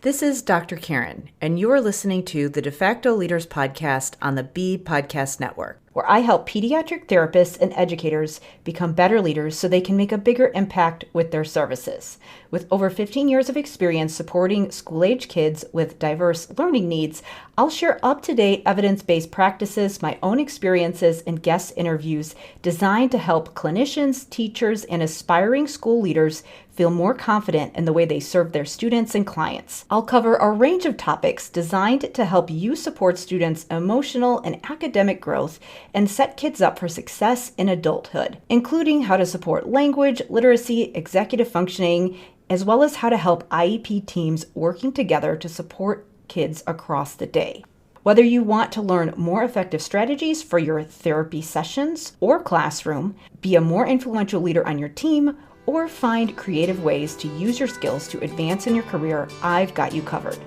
This is Dr. Karen, and you are listening to the De Facto Leaders podcast on the B Podcast Network, where I help pediatric therapists and educators become better leaders so they can make a bigger impact with their services. With over 15 years of experience supporting school-age kids with diverse learning needs, I'll share up-to-date evidence-based practices, my own experiences, and guest interviews designed to help clinicians, teachers, and aspiring school leaders feel more confident in the way they serve their students and clients. I'll cover a range of topics designed to help you support students' emotional and academic growth and set kids up for success in adulthood, including how to support language, literacy, executive functioning, as well as how to help IEP teams working together to support kids across the day. Whether you want to learn more effective strategies for your therapy sessions or classroom, be a more influential leader on your team, or find creative ways to use your skills to advance in your career, I've got you covered.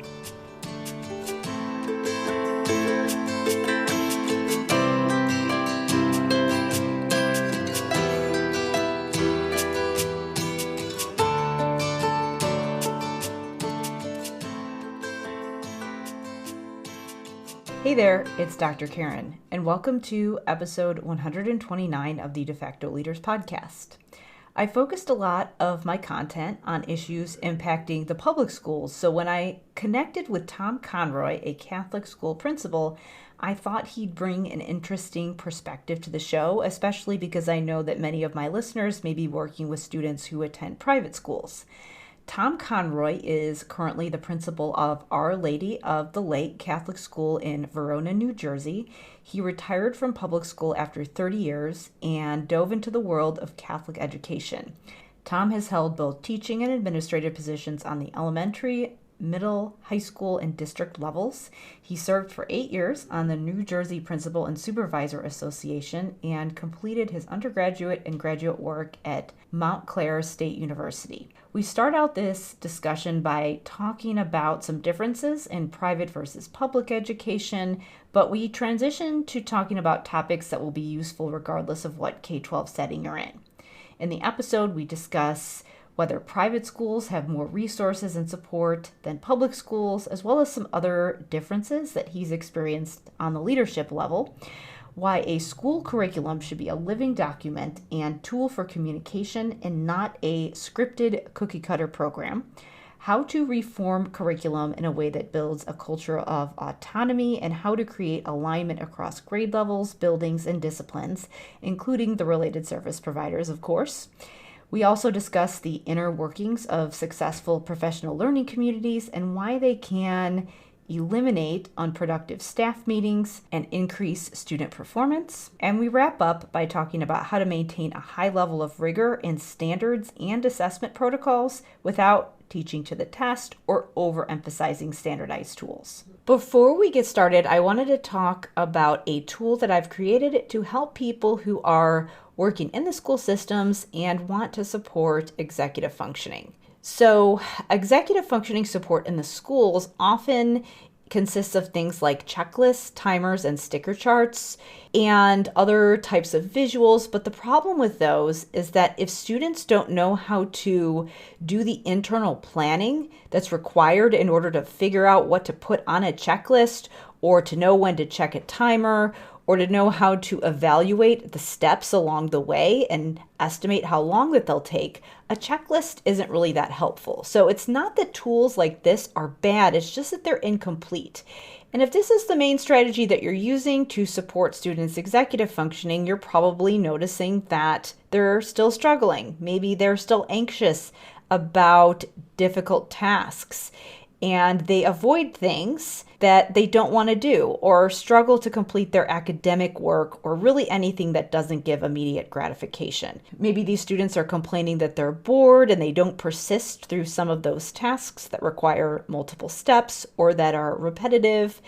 Hey there, it's Dr. Karen, and welcome to episode 129 of the De Facto Leaders podcast. I focused a lot of my content on issues impacting the public schools, so when I connected with Tom Conroy, a Catholic school principal, I thought he'd bring an interesting perspective to the show, especially because I know that many of my listeners may be working with students who attend private schools. Tom Conroy is currently the principal of Our Lady of the Lake Catholic School in Verona, New Jersey. He retired from public school after 30 years and dove into the world of Catholic education. Tom has held both teaching and administrative positions on the elementary, middle, high school, and district levels. He served for 8 years on the New Jersey Principal and Supervisor Association and completed his undergraduate and graduate work at Montclair State University. We start out this discussion by talking about some differences in private versus public education, but we transition to talking about topics that will be useful regardless of what K-12 setting you're in. In the episode, we discuss whether private schools have more resources and support than public schools, as well as some other differences that he's experienced on the leadership level, why a school curriculum should be a living document and tool for communication and not a scripted cookie-cutter program, how to reform curriculum in a way that builds a culture of autonomy, and how to create alignment across grade levels, buildings, and disciplines, including the related service providers, of course. We also discuss the inner workings of successful professional learning communities and why they can eliminate unproductive staff meetings and increase student performance. And we wrap up by talking about how to maintain a high level of rigor in standards and assessment protocols without teaching to the test or overemphasizing standardized tools. Before we get started, I wanted to talk about a tool that I've created to help people who are working in the school systems and want to support executive functioning. So executive functioning support in the schools often consists of things like checklists, timers, and sticker charts, and other types of visuals. But the problem with those is that if students don't know how to do the internal planning that's required in order to figure out what to put on a checklist, or to know when to check a timer, or to know how to evaluate the steps along the way and estimate how long that they'll take, a checklist isn't really that helpful. So it's not that tools like this are bad, it's just that they're incomplete. And if this is the main strategy that you're using to support students' executive functioning, you're probably noticing that they're still struggling. Maybe they're still anxious about difficult tasks, and they avoid things that they don't want to do or struggle to complete their academic work or really anything that doesn't give immediate gratification. Maybe these students are complaining that they're bored and they don't persist through some of those tasks that require multiple steps or that are repetitive.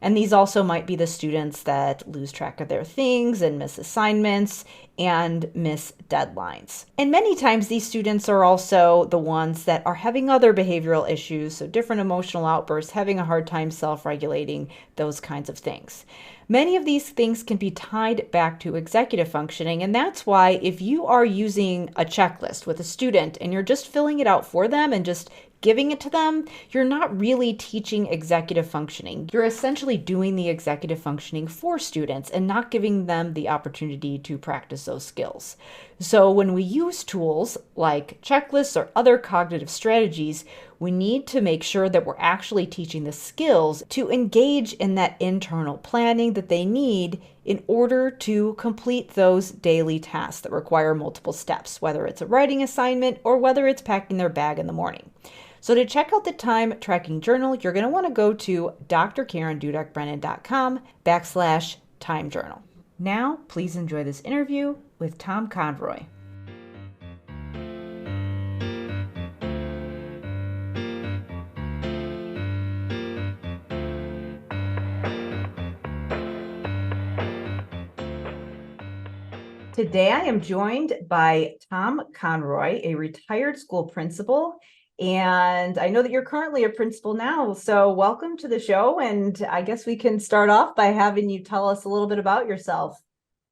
And these also might be the students that lose track of their things and miss assignments and miss deadlines. And many times these students are also the ones that are having other behavioral issues, so different emotional outbursts, having a hard time self-regulating, those kinds of things. Many of these things can be tied back to executive functioning, and that's why if you are using a checklist with a student and you're just filling it out for them and just giving it to them, you're not really teaching executive functioning. You're essentially doing the executive functioning for students and not giving them the opportunity to practice those skills. So when we use tools like checklists or other cognitive strategies, we need to make sure that we're actually teaching the skills to engage in that internal planning that they need in order to complete those daily tasks that require multiple steps, whether it's a writing assignment or whether it's packing their bag in the morning. So to check out the time tracking journal, you're going to want to go to drkarendudek-brannan.com/time journal. Now, please enjoy this interview with Tom Conroy. Today, I am joined by Tom Conroy, a retired school principal. And I know that you're currently a principal now. So welcome to the show. And I guess we can start off by having you tell us a little bit about yourself.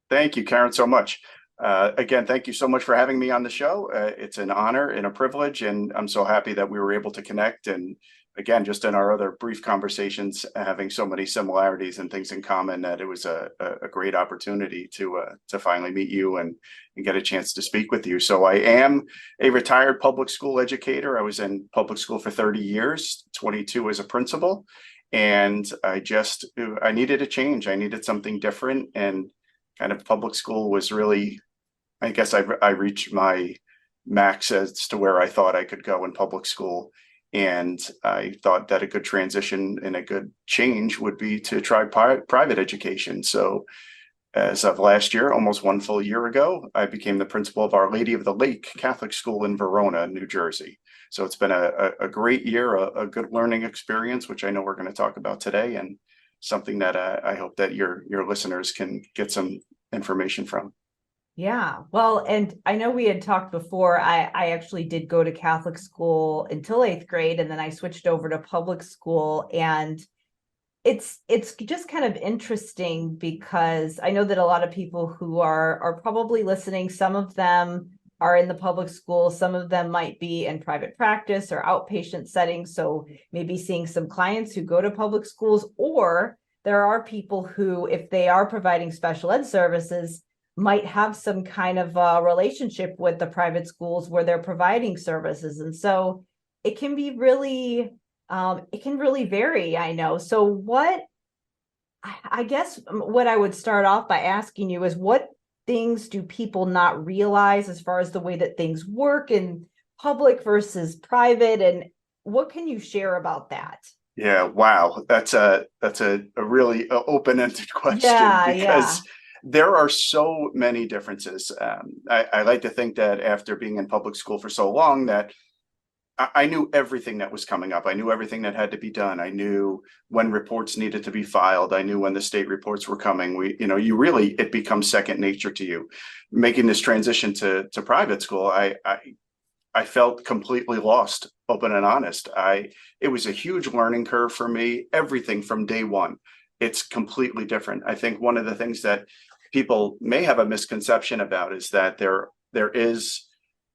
Thank you, Karen, so much. Again, thank you so much for having me on the show. It's an honor and a privilege, and I'm so happy that we were able to connect. And again, just in our other brief conversations, having so many similarities and things in common, that it was a great opportunity to finally meet you and get a chance to speak with you. So I am a retired public school educator. I was in public school for 30 years, 22 as a principal, and I needed a change. I needed something different, and kind of public school was really, I guess I reached my max as to where I thought I could go in public school. And I thought that a good transition and a good change would be to try private education. So as of last year, almost one full year ago, I became the principal of Our Lady of the Lake Catholic School in Verona, New Jersey. So it's been a great year, a good learning experience, which I know we're going to talk about today, and something that I hope that your listeners can get some information from. Yeah, well, and I know we had talked before. I actually did go to Catholic school until 8th grade, and then I switched over to public school. And it's just kind of interesting because I know that a lot of people who are probably listening, some of them are in the public school, some of them might be in private practice or outpatient settings. So maybe seeing some clients who go to public schools, or there are people who, if they are providing special ed services, might have some kind of relationship with the private schools where they're providing services. And so it can be really, it can really vary, I know. So I guess what I would start off by asking you is, what things do people not realize as far as the way that things work in public versus private? And what can you share about that? Yeah, wow. That's a really open-ended question, because there are so many differences. I like to think that after being in public school for so long, that I knew everything that was coming up. I knew everything that had to be done. I knew when reports needed to be filed. I knew when the state reports were coming. It becomes second nature to you. Making this transition to private school, I felt completely lost, open and honest. It was a huge learning curve for me, everything from day one. It's completely different. I think one of the things that people may have a misconception about is that there is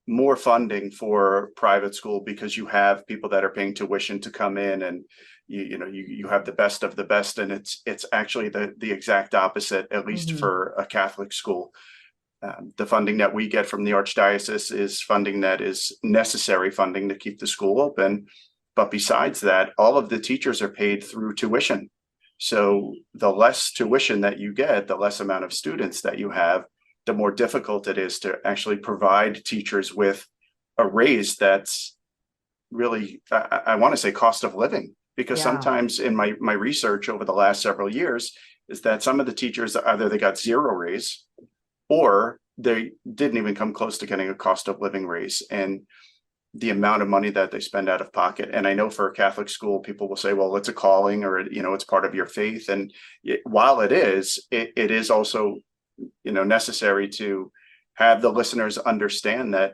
more funding for private school because you have people that are paying tuition to come in, and you have the best of the best, and it's actually the exact opposite, at least for a Catholic school. The funding that we get from the Archdiocese is funding that is necessary funding to keep the school open. But besides that, all of the teachers are paid through tuition. So the less tuition that you get, the less amount of students that you have, the more difficult it is to actually provide teachers with a raise that's really, I want to say, cost of living. Because sometimes in my research over the last several years is that some of the teachers, either they got zero raise or they didn't even come close to getting a cost of living raise. And the amount of money that they spend out of pocket. And I know for a Catholic school, people will say, well, it's a calling, or, it's part of your faith. And while it is also, necessary to have the listeners understand that,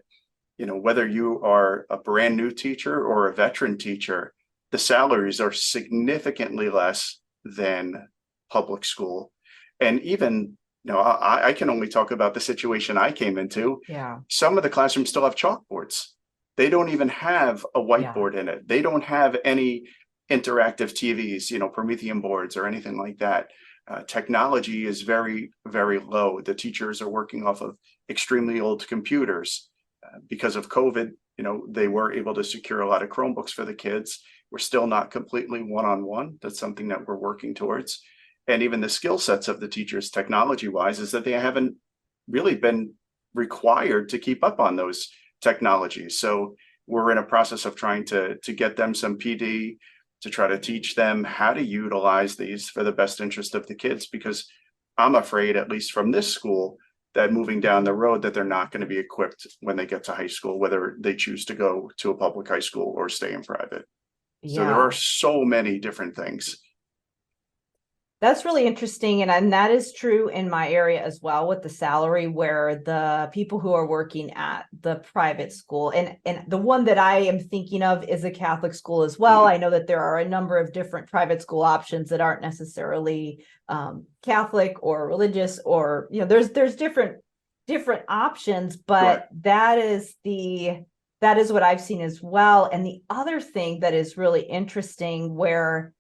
whether you are a brand new teacher or a veteran teacher, the salaries are significantly less than public school. And even, I can only talk about the situation I came into. Yeah. Some of the classrooms still have chalkboards. They don't even have a whiteboard in it. They don't have any interactive TVs, Promethean boards or anything like that. Technology is very, very low. The teachers are working off of extremely old computers. Because of COVID, they were able to secure a lot of Chromebooks for the kids. We're still not completely one-on-one. That's something that we're working towards. And even the skill sets of the teachers technology-wise is that they haven't really been required to keep up on those technologies. So we're in a process of trying to get them some PD, to try to teach them how to utilize these for the best interest of the kids, because I'm afraid, at least from this school, that moving down the road, that they're not going to be equipped when they get to high school, whether they choose to go to a public high school or stay in private. So there are so many different things. That's really interesting. And that is true in my area as well, with the salary, where the people who are working at the private school, and the one that I am thinking of is a Catholic school as well. I know that there are a number of different private school options that aren't necessarily Catholic or religious, or, there's different options, but that is what I've seen as well. And the other thing that is really interesting, where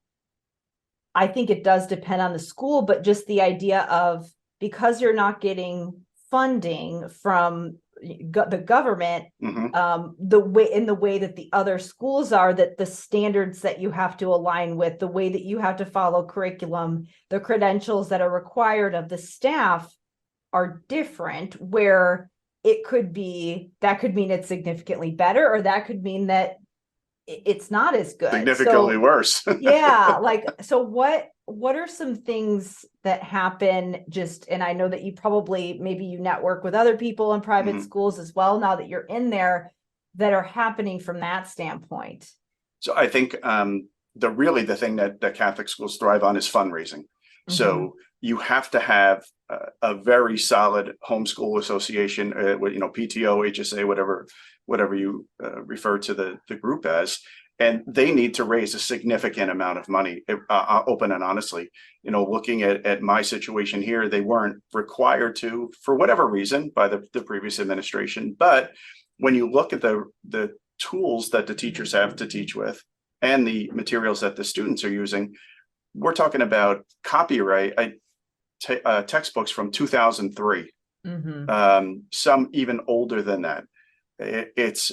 I think it does depend on the school, but just the idea of, because you're not getting funding from the government, the way that the other schools are, that the standards that you have to align with, the way that you have to follow curriculum, the credentials that are required of the staff are different, where that could mean it's significantly better, or that could mean that it's not as good, significantly worse. So what are some things that happen, and I know that you probably, maybe you network with other people in private schools as well, now that you're in there, that are happening from that standpoint? So I think the thing that Catholic schools thrive on is fundraising. So you have to have a very solid homeschool association, PTO, HSA, whatever you refer to the group as, and they need to raise a significant amount of money, open and honestly. Looking at my situation here, they weren't required to, for whatever reason, by the previous administration. But when you look at the tools that the teachers have to teach with and the materials that the students are using, we're talking about copyright textbooks from 2003, some even older than that. It's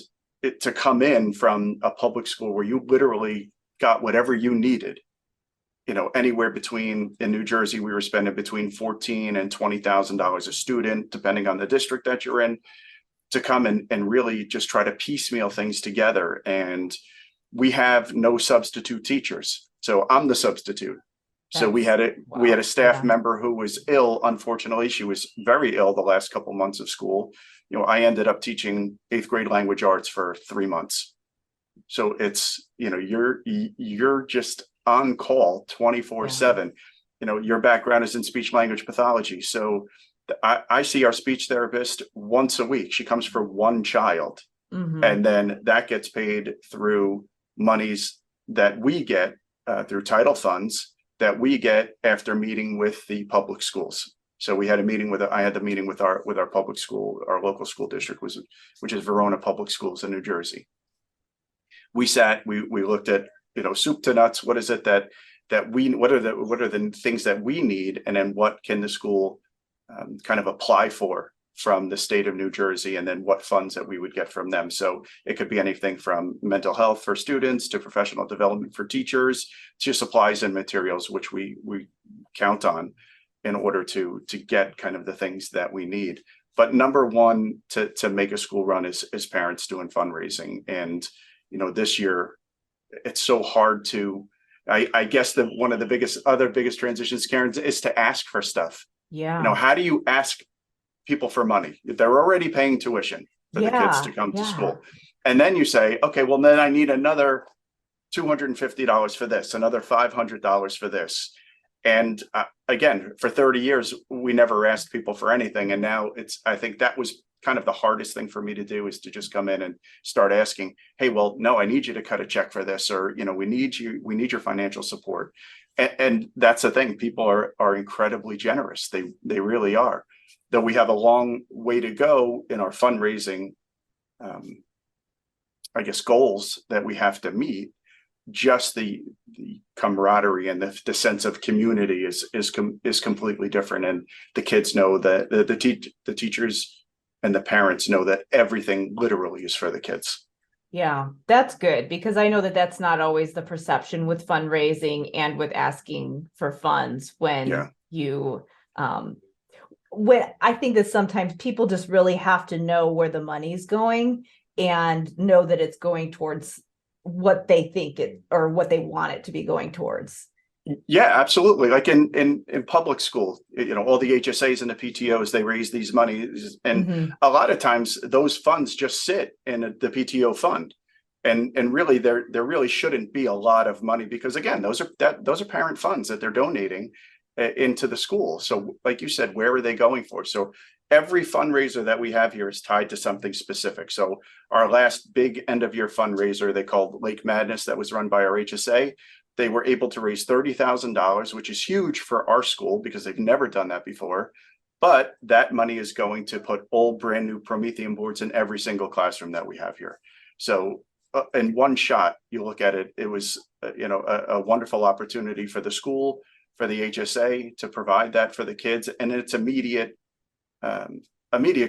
to come in from a public school where you literally got whatever you needed, anywhere between, in New Jersey, we were spending between $14,000 and $20,000 a student, depending on the district that you're in, to come and really just try to piecemeal things together. And we have no substitute teachers. So I'm the substitute. So we had a staff member who was ill. Unfortunately, she was very ill the last couple months of school. I ended up teaching 8th grade language arts for 3 months. So it's, you're just on call 24/7. Your background is in speech language pathology. So I see our speech therapist once a week. She comes for one child. And then that gets paid through monies that we get through title funds that we get after meeting with the public schools. So I had the meeting with our public school, our local school district, which is Verona Public Schools in New Jersey. We sat, we looked at, soup to nuts. What is it what are the things that we need? And then what can the school kind of apply for from the state of New Jersey, and then what funds that we would get from them. So it could be anything from mental health for students to professional development for teachers to supplies and materials, which we count on in order to get kind of the things that we need. But number one to make a school run is parents doing fundraising. And, this year it's so hard to, I guess one of the biggest transitions, Karen, is to ask for stuff. Yeah. How do you ask people for money? They're already paying tuition for the kids to come to school. And then you say, okay, well, then I need another $250 for this, another $500 for this. And again, for 30 years, we never asked people for anything. And now I think that was kind of the hardest thing for me to do, is to just come in and start asking, hey, well, no, I need you to cut a check for this, or, we need your financial support. And that's the thing. People are incredibly generous. They really are. Though we have a long way to go in our fundraising I guess, goals that we have to meet, just the camaraderie and the sense of community is completely different. And the kids know that the teachers and the parents know that everything literally is for the kids. Yeah, that's good, because I know that that's not always the perception with fundraising and with asking for funds when you, when I think that sometimes people just really have to know where the money's going and know that it's going towards what they think it, or what they want it to be going towards. Yeah, absolutely. Like in public school, all the HSAs and the PTOs, they raise these monies, and a lot of times those funds just sit in the PTO fund, and really there really shouldn't be a lot of money, because again, those are parent funds that they're donating into the school. So like you said, where are they going for? So every fundraiser that we have here is tied to something specific. So our last big end of year fundraiser, they called Lake Madness, that was run by our HSA. They were able to raise $30,000, which is huge for our school because they've never done that before. But that money is going to put all brand new Promethean boards in every single classroom that we have here. So in one shot, you look at it, it was a wonderful opportunity for the school, for the HSA to provide that for the kids, and it's immediate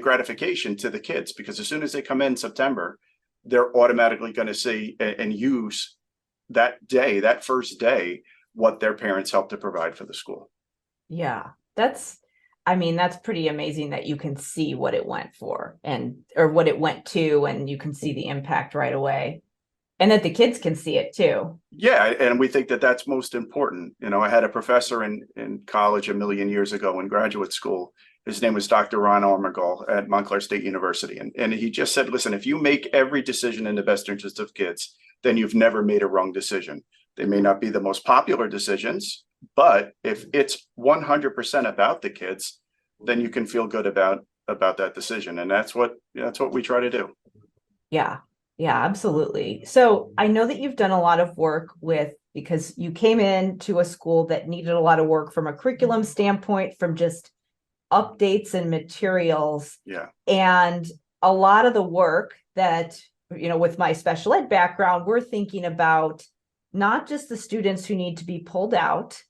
gratification to the kids, because as soon as they come in September, they're automatically going to see and use that first day, what their parents helped to provide for the school. Yeah, that's pretty amazing that you can see what it went for, or what it went to, and you can see the impact right away, and that the kids can see it too. Yeah, and we think that that's most important. I had a professor in college a million years ago in graduate school. His name was Dr. Ron Armagall at Montclair State University. And he just said, listen, if you make every decision in the best interest of kids, then you've never made a wrong decision. They may not be the most popular decisions, but if it's 100% about the kids, then you can feel good about that decision. And that's what we try to do. Yeah, absolutely. So I know that you've done a lot of work because you came into a school that needed a lot of work from a curriculum standpoint, from just updates and materials. Yeah. And a lot of the work that, with my special ed background, we're thinking about not just the students who need to be pulled out,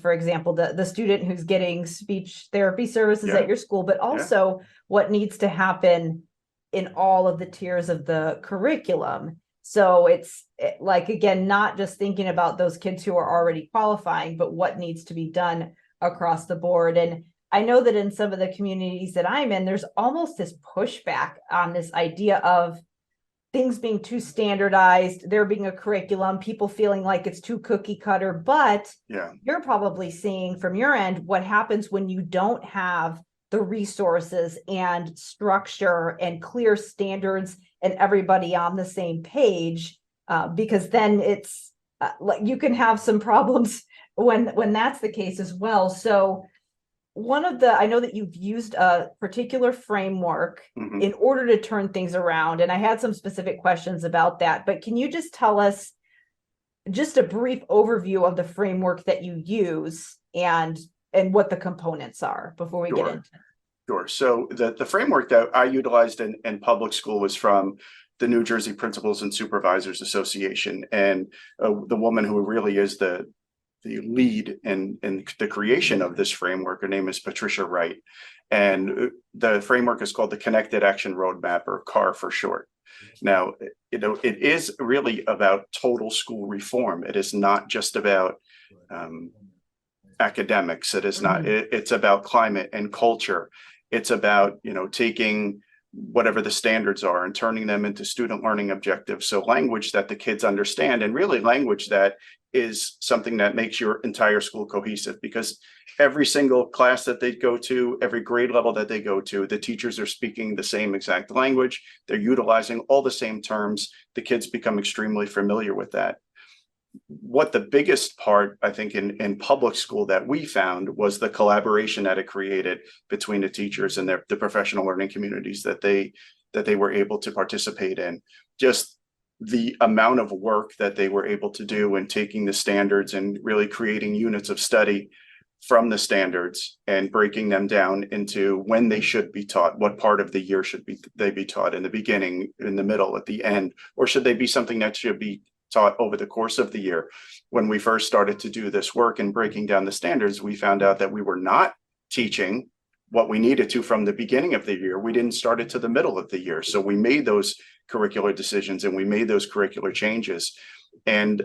for example, the student who's getting speech therapy services at your school, but also what needs to happen in all of the tiers of the curriculum. So it's like, again, not just thinking about those kids who are already qualifying, but what needs to be done across the board. And I know that in some of the communities that I'm in, there's almost this pushback on this idea of things being too standardized, there being a curriculum, people feeling like it's too cookie cutter. But you're probably seeing from your end what happens when you don't have the resources and structure and clear standards and everybody on the same page, because then it's like you can have some problems when that's the case as well. So I know that you've used a particular framework in order to turn things around, and I had some specific questions about that, but can you just tell us just a brief overview of the framework that you use and what the components are before we get into it? Sure. So the framework that I utilized in public school was from the New Jersey Principals and Supervisors Association, and the woman who really is the lead in the creation of this framework, her name is Patricia Wright, and the framework is called the Connected Action Roadmap, or CAR for short. Now, it is really about total school reform. It is not just about academics. It is not. It's about climate and culture. It's about taking whatever the standards are and turning them into student learning objectives. So language that the kids understand, and really language that is something that makes your entire school cohesive, because every single class that they go to, every grade level that they go to, the teachers are speaking the same exact language. They're utilizing all the same terms. The kids become extremely familiar with that. What the biggest part, I think, in public school that we found was the collaboration that it created between the teachers and the professional learning communities that they were able to participate in. Just the amount of work that they were able to do in taking the standards and really creating units of study from the standards and breaking them down into when they should be taught, what part of the year they be taught, in the beginning, in the middle, at the end, or should they be something that should be taught over the course of the year. When we first started to do this work and breaking down the standards, we found out that we were not teaching what we needed to from the beginning of the year. We didn't start it to the middle of the year. So we made those curricular decisions and we made those curricular changes. And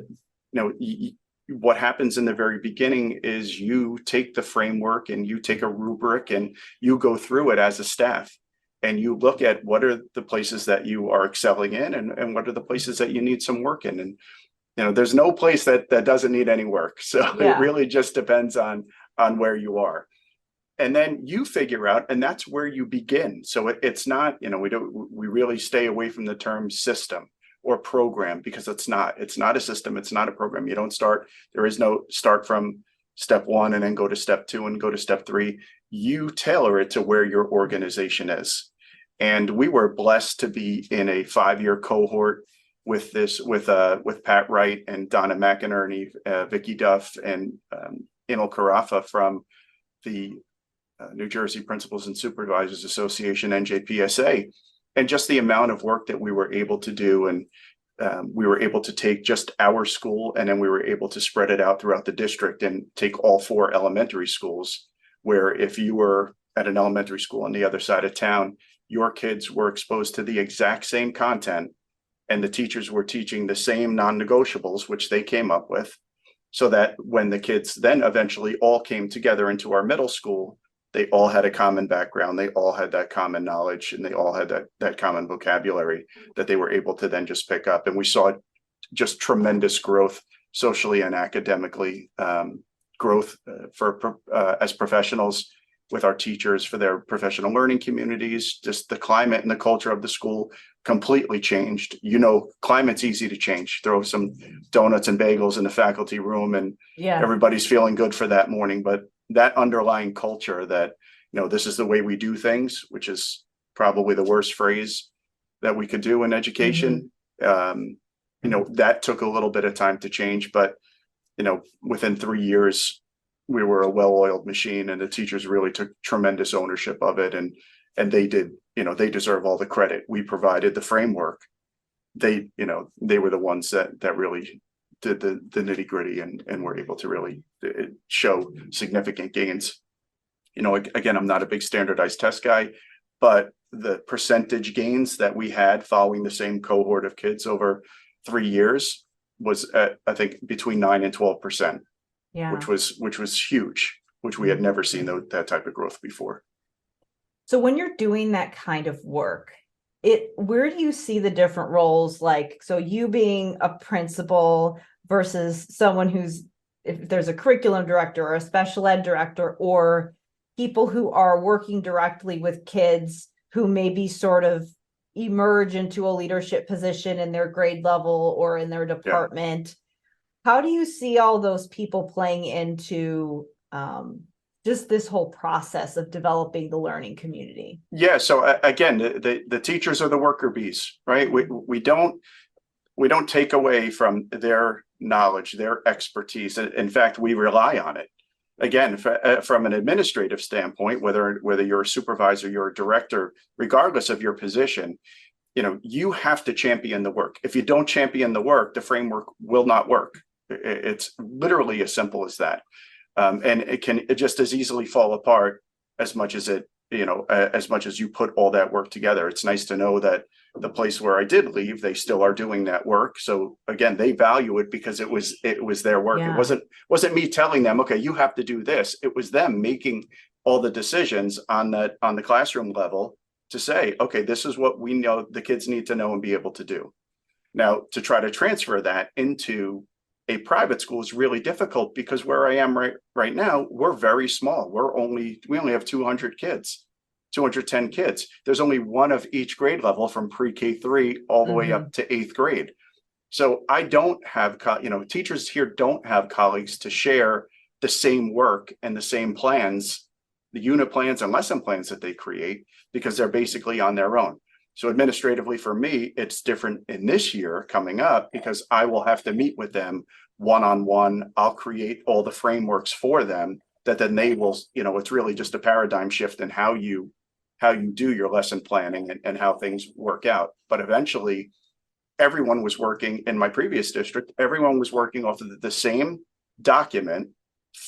what happens in the very beginning is you take the framework and you take a rubric and you go through it as a staff and you look at what are the places that you are excelling in and what are the places that you need some work in. And there's no place that doesn't need any work. So It really just depends on where you are. And then you figure out, and that's where you begin. So it's not, we really stay away from the term system or program, because it's not a system. It's not a program. You don't start. There is no start from step one and then go to step two and go to step three. You tailor it to where your organization is. And we were blessed to be in a 5-year cohort with Pat Wright and Donna McInerney, Vicki Duff, and Inal Carafa from the New Jersey Principals and Supervisors Association, NJPSA. And just the amount of work that we were able to do, and we were able to take just our school, and then we were able to spread it out throughout the district and take all 4 elementary schools, where if you were at an elementary school on the other side of town, your kids were exposed to the exact same content, and the teachers were teaching the same non-negotiables, which they came up with, so that when the kids then eventually all came together into our middle school, they all had a common background, they all had that common knowledge, and they all had that common vocabulary that they were able to then just pick up. And we saw just tremendous growth socially and academically, growth as professionals, with our teachers, for their professional learning communities. Just the climate and the culture of the school completely changed. Climate's easy to change. Throw some donuts and bagels in the faculty room and everybody's feeling good for that morning. But that underlying culture that, this is the way we do things, which is probably the worst phrase that we could do in education. That took a little bit of time to change, but, within 3 years, we were a well-oiled machine, and the teachers really took tremendous ownership of it. And they did, they deserve all the credit. We provided the framework. They were the ones that really did the nitty-gritty and were able to really show significant gains. Again, I'm not a big standardized test guy, but the percentage gains that we had following the same cohort of kids over 3 years was I think between 9 and 12%, which was huge, which we had never seen that type of growth before. So when you're doing that kind of work, where do you see the different roles? Like, so you being a principal versus someone if there's a curriculum director or a special ed director, or people who are working directly with kids who maybe sort of emerge into a leadership position in their grade level or in their department. How do you see all those people playing into just this whole process of developing the learning community? Yeah. So again, the teachers are the worker bees, right? We don't take away from their knowledge, their expertise. In fact, we rely on it. Again, from an administrative standpoint, whether you're a supervisor, you're a director, regardless of your position, you have to champion the work. If you don't champion the work, the framework will not work. It's literally as simple as that. And it can just as easily fall apart as much as you put all that work together. It's nice to know that the place where I did leave, they still are doing that work. So again, they value it because it was their work. Yeah. It wasn't me telling them, okay, you have to do this. It was them making all the decisions on the classroom level to say, okay, this is what we know the kids need to know and be able to do. Now, to try to transfer that into a private school is really difficult, because where I am right now, we're very small. We only have 200 kids. 210 kids. There's only one of each grade level, from pre-K 3 all the way up to 8th grade. So I don't have, teachers here don't have colleagues to share the same work and the same plans, the unit plans and lesson plans that they create, because they're basically on their own. So administratively for me, it's different in this year coming up, because I will have to meet with them one-on-one. I'll create all the frameworks for them that then they will, it's really just a paradigm shift in how you do your lesson planning and how things work out. But eventually everyone was working in my previous district. Everyone was working off of the same document,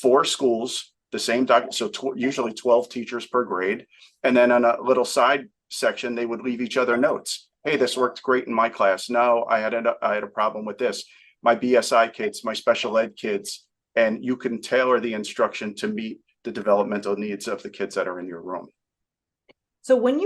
4 schools, the same document. So usually 12 teachers per grade. And then on a little side section, they would leave each other notes. Hey, this worked great in my class. No, I had a problem with this. My BSI kids, my special ed kids, and you can tailor the instruction to meet the developmental needs of the kids that are in your room. So when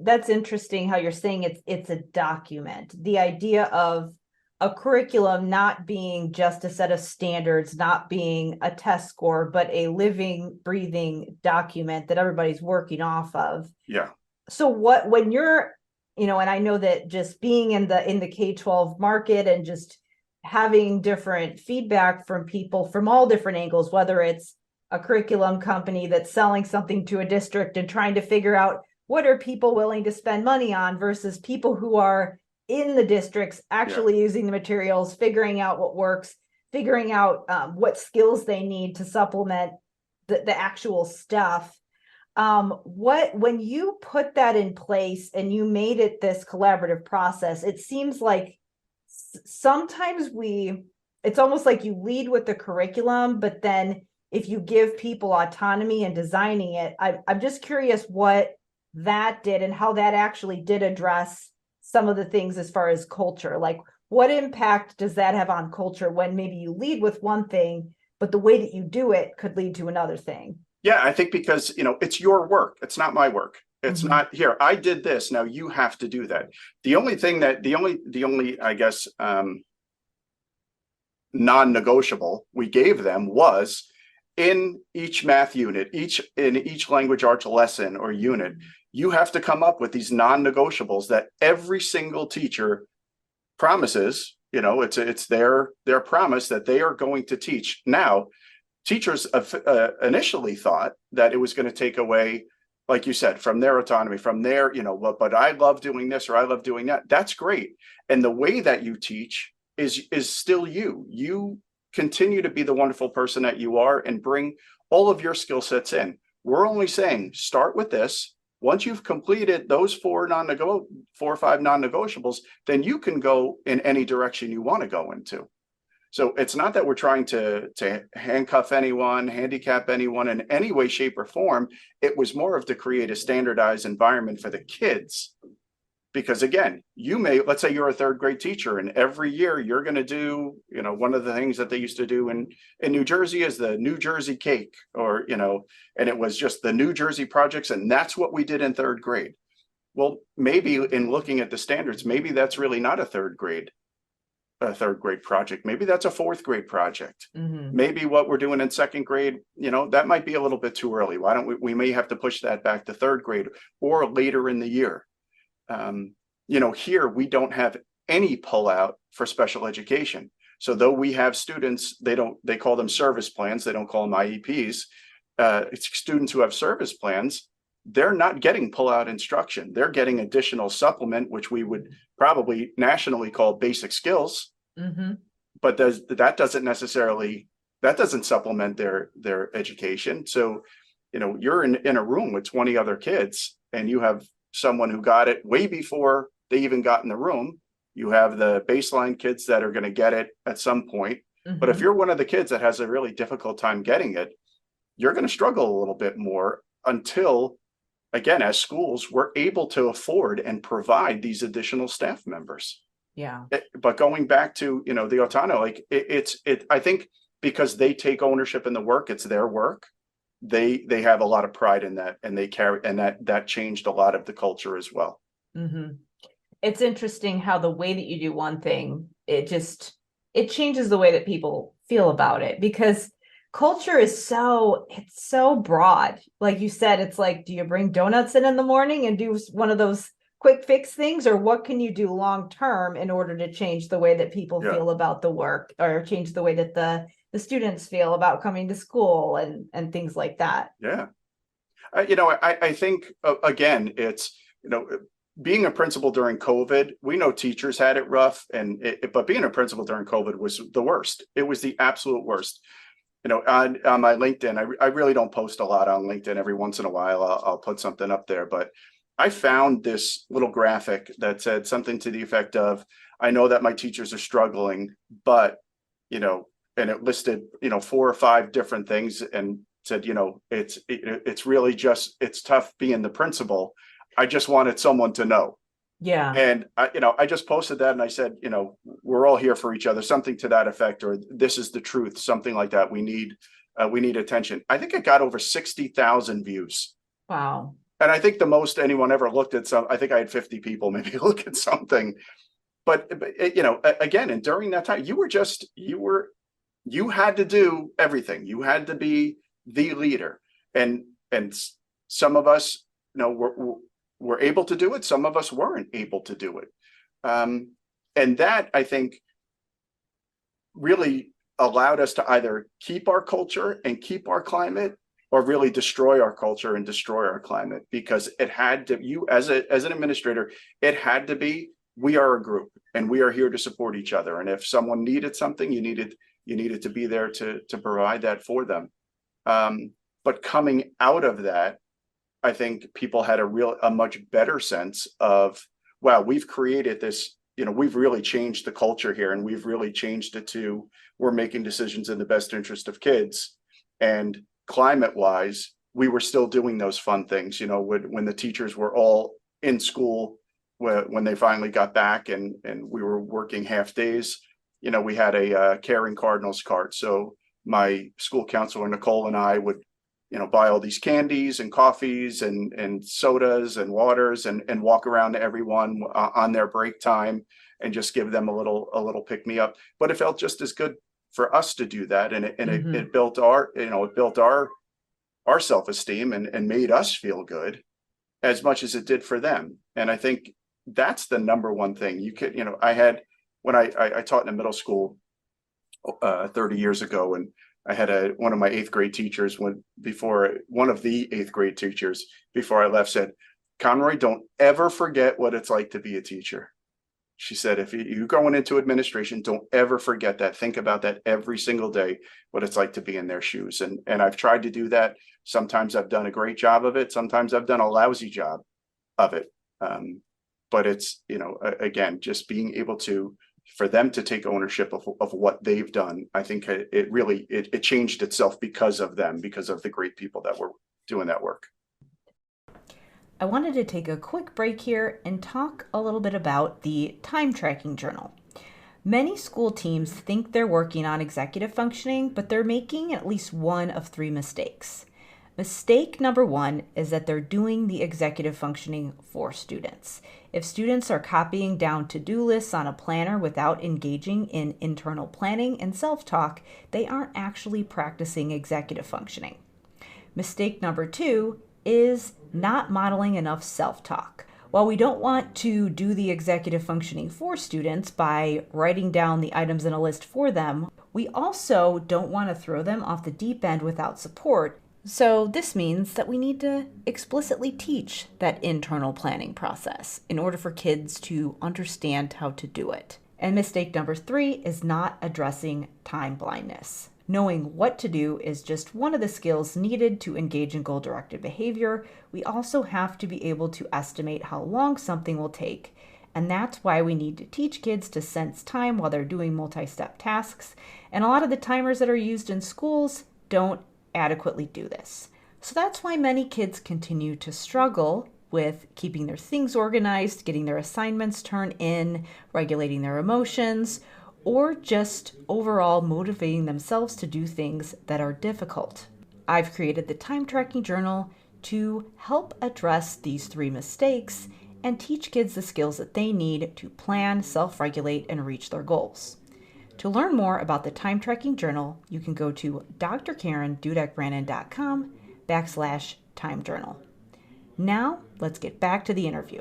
that's interesting how you're saying it's a document, the idea of a curriculum not being just a set of standards, not being a test score, but a living, breathing document that everybody's working off of. Yeah. So when you're, and I know that just being in the K-12 market and just having different feedback from people from all different angles, whether it's a curriculum company that's selling something to a district and trying to figure out what are people willing to spend money on versus people who are in the districts actually using the materials, figuring out what works, figuring out what skills they need to supplement the actual stuff. When you put that in place and you made it this collaborative process, it seems like sometimes it's almost like you lead with the curriculum, but then if you give people autonomy in designing it, I'm just curious what that did and how that actually did address some of the things as far as culture. Like, what impact does that have on culture when maybe you lead with one thing, but the way that you do it could lead to another thing? Yeah, I think because, it's your work. It's not my work. It's not here. I did this. Now you have to do that. The only, I guess, non-negotiable we gave them was in each math unit, in each language arts lesson or unit, you have to come up with these non-negotiables that every single teacher promises. It's their promise that they are going to teach. Now, teachers initially thought that it was going to take away, like you said, from their autonomy, from their, but I love doing this or I love doing that. That's great. And the way that you teach is still you. You continue to be the wonderful person that you are and bring all of your skill sets in. We're only saying start with this. Once you've completed those 4 or 5 non-negotiables, then you can go in any direction you want to go into. So it's not that we're trying to handcuff anyone, handicap anyone in any way, shape, or form. It was more of to create a standardized environment for the kids. Because again, let's say you're a 3rd grade teacher and every year you're going to do, one of the things that they used to do in New Jersey is the New Jersey cake or, and it was just the New Jersey projects. And that's what we did in 3rd grade. Well, maybe in looking at the standards, maybe that's really not a third grade project. Maybe that's a 4th grade project. Maybe what we're doing in 2nd grade, that might be a little bit too early. Why don't we may have to push that back to 3rd grade or later in the year. Here we don't have any pullout for special education. So though we have students, they call them service plans. They don't call them IEPs. It's students who have service plans. They're not getting pullout instruction. They're getting additional supplement, which we would probably nationally call basic skills. But that doesn't supplement their education. So, you're in a room with 20 other kids and you have someone who got it way before they even got in the room. You have the baseline kids that are going to get it at some point. But if you're one of the kids that has a really difficult time getting it, you're going to struggle a little bit more until, again, as schools, we're able to afford and provide these additional staff members. Yeah. But going back to, the autonomy, I think because they take ownership in the work, it's their work. They have a lot of pride in that, and they carry, and that changed a lot of the culture as well. It's interesting how the way that you do one thing, it changes the way that people feel about it, because culture is so broad. Like you said, it's like, do you bring donuts in the morning and do one of those quick fix things, or what can you do long term in order to change the way that people feel about the work, or change the way that the students feel about coming to school and things like that? Yeah. I think, again, it's, being a principal during COVID, we know teachers had it rough, but being a principal during COVID was the worst. It was the absolute worst. on my LinkedIn, I really don't post a lot on LinkedIn. Every once in a while, I'll put something up there. But I found this little graphic that said something to the effect of, I know that my teachers are struggling, but, and it listed, 4 or 5 different things and said, it's really just, it's tough being the principal. I just wanted someone to know. Yeah. And I just posted that and I said, we're all here for each other, something to that effect, or this is the truth, something like that. We need attention. I think it got over 60,000 views. Wow. And I think the most anyone ever looked at I think I had 50 people maybe look at something. But again, and during that time, you had to do everything. You had to be the leader. And some of us, were able to do it. Some of us weren't able to do it. And that, I think, really allowed us to either keep our culture and keep our climate, or really destroy our culture and destroy our climate, because it had to, as an administrator, it had to be, we are a group and we are here to support each other. And if someone needed something, you needed to be there to provide that for them. But coming out of that, I think people had a much better sense of, wow, we've created this, we've really changed the culture here, and we've really changed it to, we're making decisions in the best interest of kids. And climate wise, we were still doing those fun things, when the teachers were all in school, when they finally got back and we were working half days, we had a Caring Cardinals cart. So my school counselor, Nicole, and I would buy all these candies and coffees and sodas and waters and walk around to everyone on their break time and just give them a little pick me up. But it felt just as good for us to do that. And it built our self-esteem and made us feel good as much as it did for them. And I think that's the number one thing you could, I had, when I taught in a middle school 30 years ago, and I had one of my 8th grade teachers before I left said, Conroy, don't ever forget what it's like to be a teacher. She said, if you're going into administration, don't ever forget that. Think about that every single day, what it's like to be in their shoes. And I've tried to do that. Sometimes I've done a great job of it. Sometimes I've done a lousy job of it. But it's, again, just being able for them to take ownership of what they've done. I think it really changed itself because of them, because of the great people that were doing that work. I wanted to take a quick break here and talk a little bit about the time tracking journal. Many school teams think they're working on executive functioning, but they're making at least one of 3 mistakes. Mistake number 1 is that they're doing the executive functioning for students. If students are copying down to-do lists on a planner without engaging in internal planning and self-talk, they aren't actually practicing executive functioning. Mistake number 2 is not modeling enough self-talk. While we don't want to do the executive functioning for students by writing down the items in a list for them, we also don't want to throw them off the deep end without support. So this means that we need to explicitly teach that internal planning process in order for kids to understand how to do it. And mistake number 3 is not addressing time blindness. Knowing what to do is just one of the skills needed to engage in goal-directed behavior. We also have to be able to estimate how long something will take. And that's why we need to teach kids to sense time while they're doing multi-step tasks. And a lot of the timers that are used in schools don't adequately do this. So that's why many kids continue to struggle with keeping their things organized, getting their assignments turned in, regulating their emotions, or just overall motivating themselves to do things that are difficult. I've created the time tracking journal to help address these 3 mistakes and teach kids the skills that they need to plan, self-regulate, and reach their goals. To learn more about the time tracking journal, you can go to drkarendudek-brannan.com/time journal. Now, let's get back to the interview.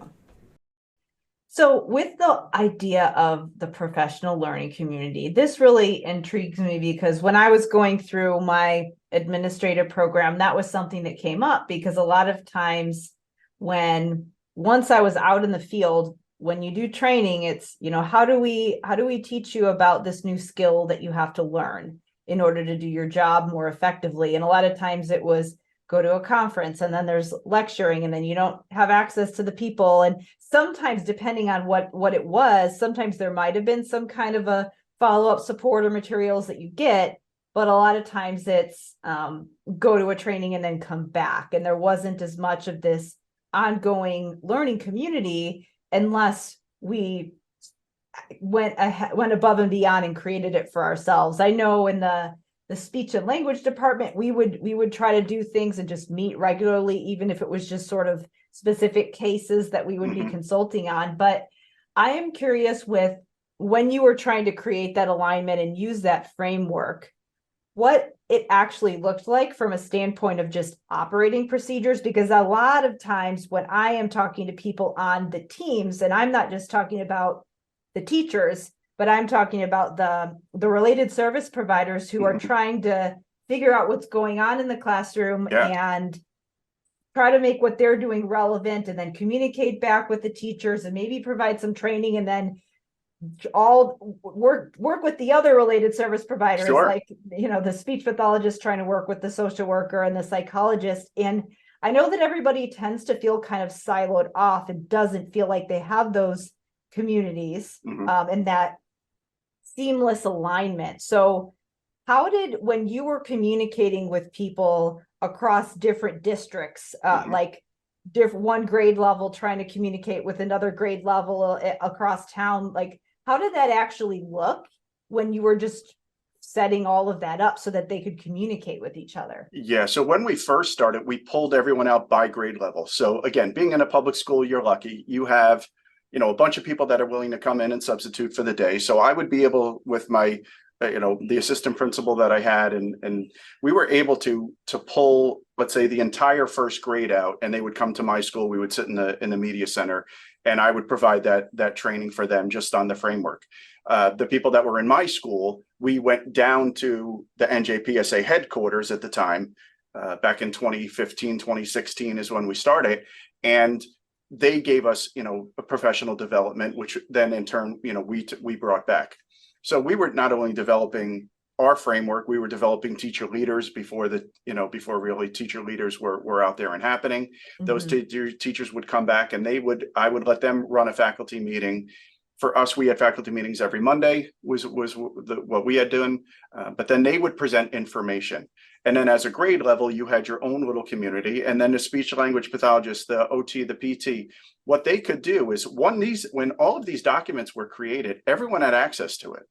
So with the idea of the professional learning community, this really intrigues me because when I was going through my administrative program, that was something that came up because a lot of times once I was out in the field, when you do training, it's, how do we teach you about this new skill that you have to learn? in order to do your job more effectively. And a lot of times it was go to a conference and then there's lecturing and then you don't have access to the people. And sometimes, depending on what it was, sometimes there might have been some kind of a follow-up support or materials that you get, but a lot of times it's go to a training and then come back. And there wasn't as much of this ongoing learning community unless we went above and beyond and created it for ourselves. I know in the speech and language department, we would try to do things and just meet regularly, even if it was just sort of specific cases that we would be consulting on. But I am curious, with when you were trying to create that alignment and use that framework, what it actually looked like from a standpoint of just operating procedures, because a lot of times when I am talking to people on the teams, and I'm not just talking about the teachers, but I'm talking about the related service providers who are trying to figure out what's going on in the classroom and try to make what they're doing relevant, and then communicate back with the teachers and maybe provide some training, and then all work with the other related service providers, like, the speech pathologist trying to work with the social worker and the psychologist. And I know that everybody tends to feel kind of siloed off and doesn't feel like they have those communities and that seamless alignment. So how did, when you were communicating with people across different districts, like one grade level trying to communicate with another grade level across town, like how did that actually look when you were just setting all of that up so that they could communicate with each other? Yeah. So when we first started, we pulled everyone out by grade level. So again, being in a public school, you're lucky. You have, a bunch of people that are willing to come in and substitute for the day. So I would be able, with my, the assistant principal that I had, and we were able to pull, let's say, the entire first grade out, and they would come to my school. We would sit in the media center, and I would provide that training for them just on the framework. The people that were in my school, we went down to the NJPSA headquarters at the time, back in 2015, 2016 is when we started. And they gave us, a professional development, which then in turn, we brought back. So we were not only developing our framework, we were developing teacher leaders before before really teacher leaders were out there and happening. Those teachers would come back, and I would let them run a faculty meeting. For us, we had faculty meetings every Monday was what we had done, but then they would present information. And then as a grade level, you had your own little community, and then the speech language pathologist, the OT, the PT. What they could do is when all of these documents were created, everyone had access to it.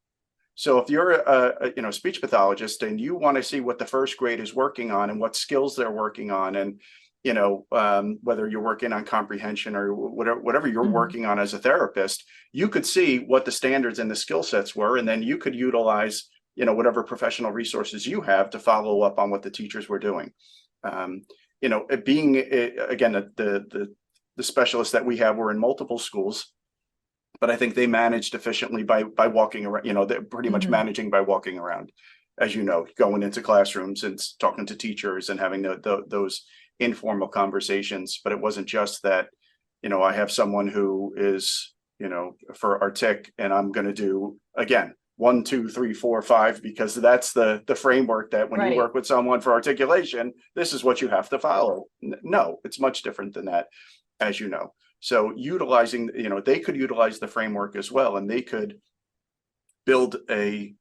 So if you're a speech pathologist and you want to see what the first grade is working on and what skills they're working on, and whether you're working on comprehension or whatever you're working on as a therapist, you could see what the standards and the skill sets were, and then you could utilize whatever professional resources you have to follow up on what the teachers were doing. Being again, the specialists that we have were in multiple schools, but I think they managed efficiently by walking around. They're pretty much managing by walking around, as going into classrooms and talking to teachers and having those informal conversations. But it wasn't just that, I have someone who is, for Artic, and I'm going to do, again, 1, 2, 3, 4, 5, because that's the framework that when you work with someone for articulation, this is what you have to follow. No, it's much different than that, as you know. So utilizing, they could utilize the framework as well, and they could build a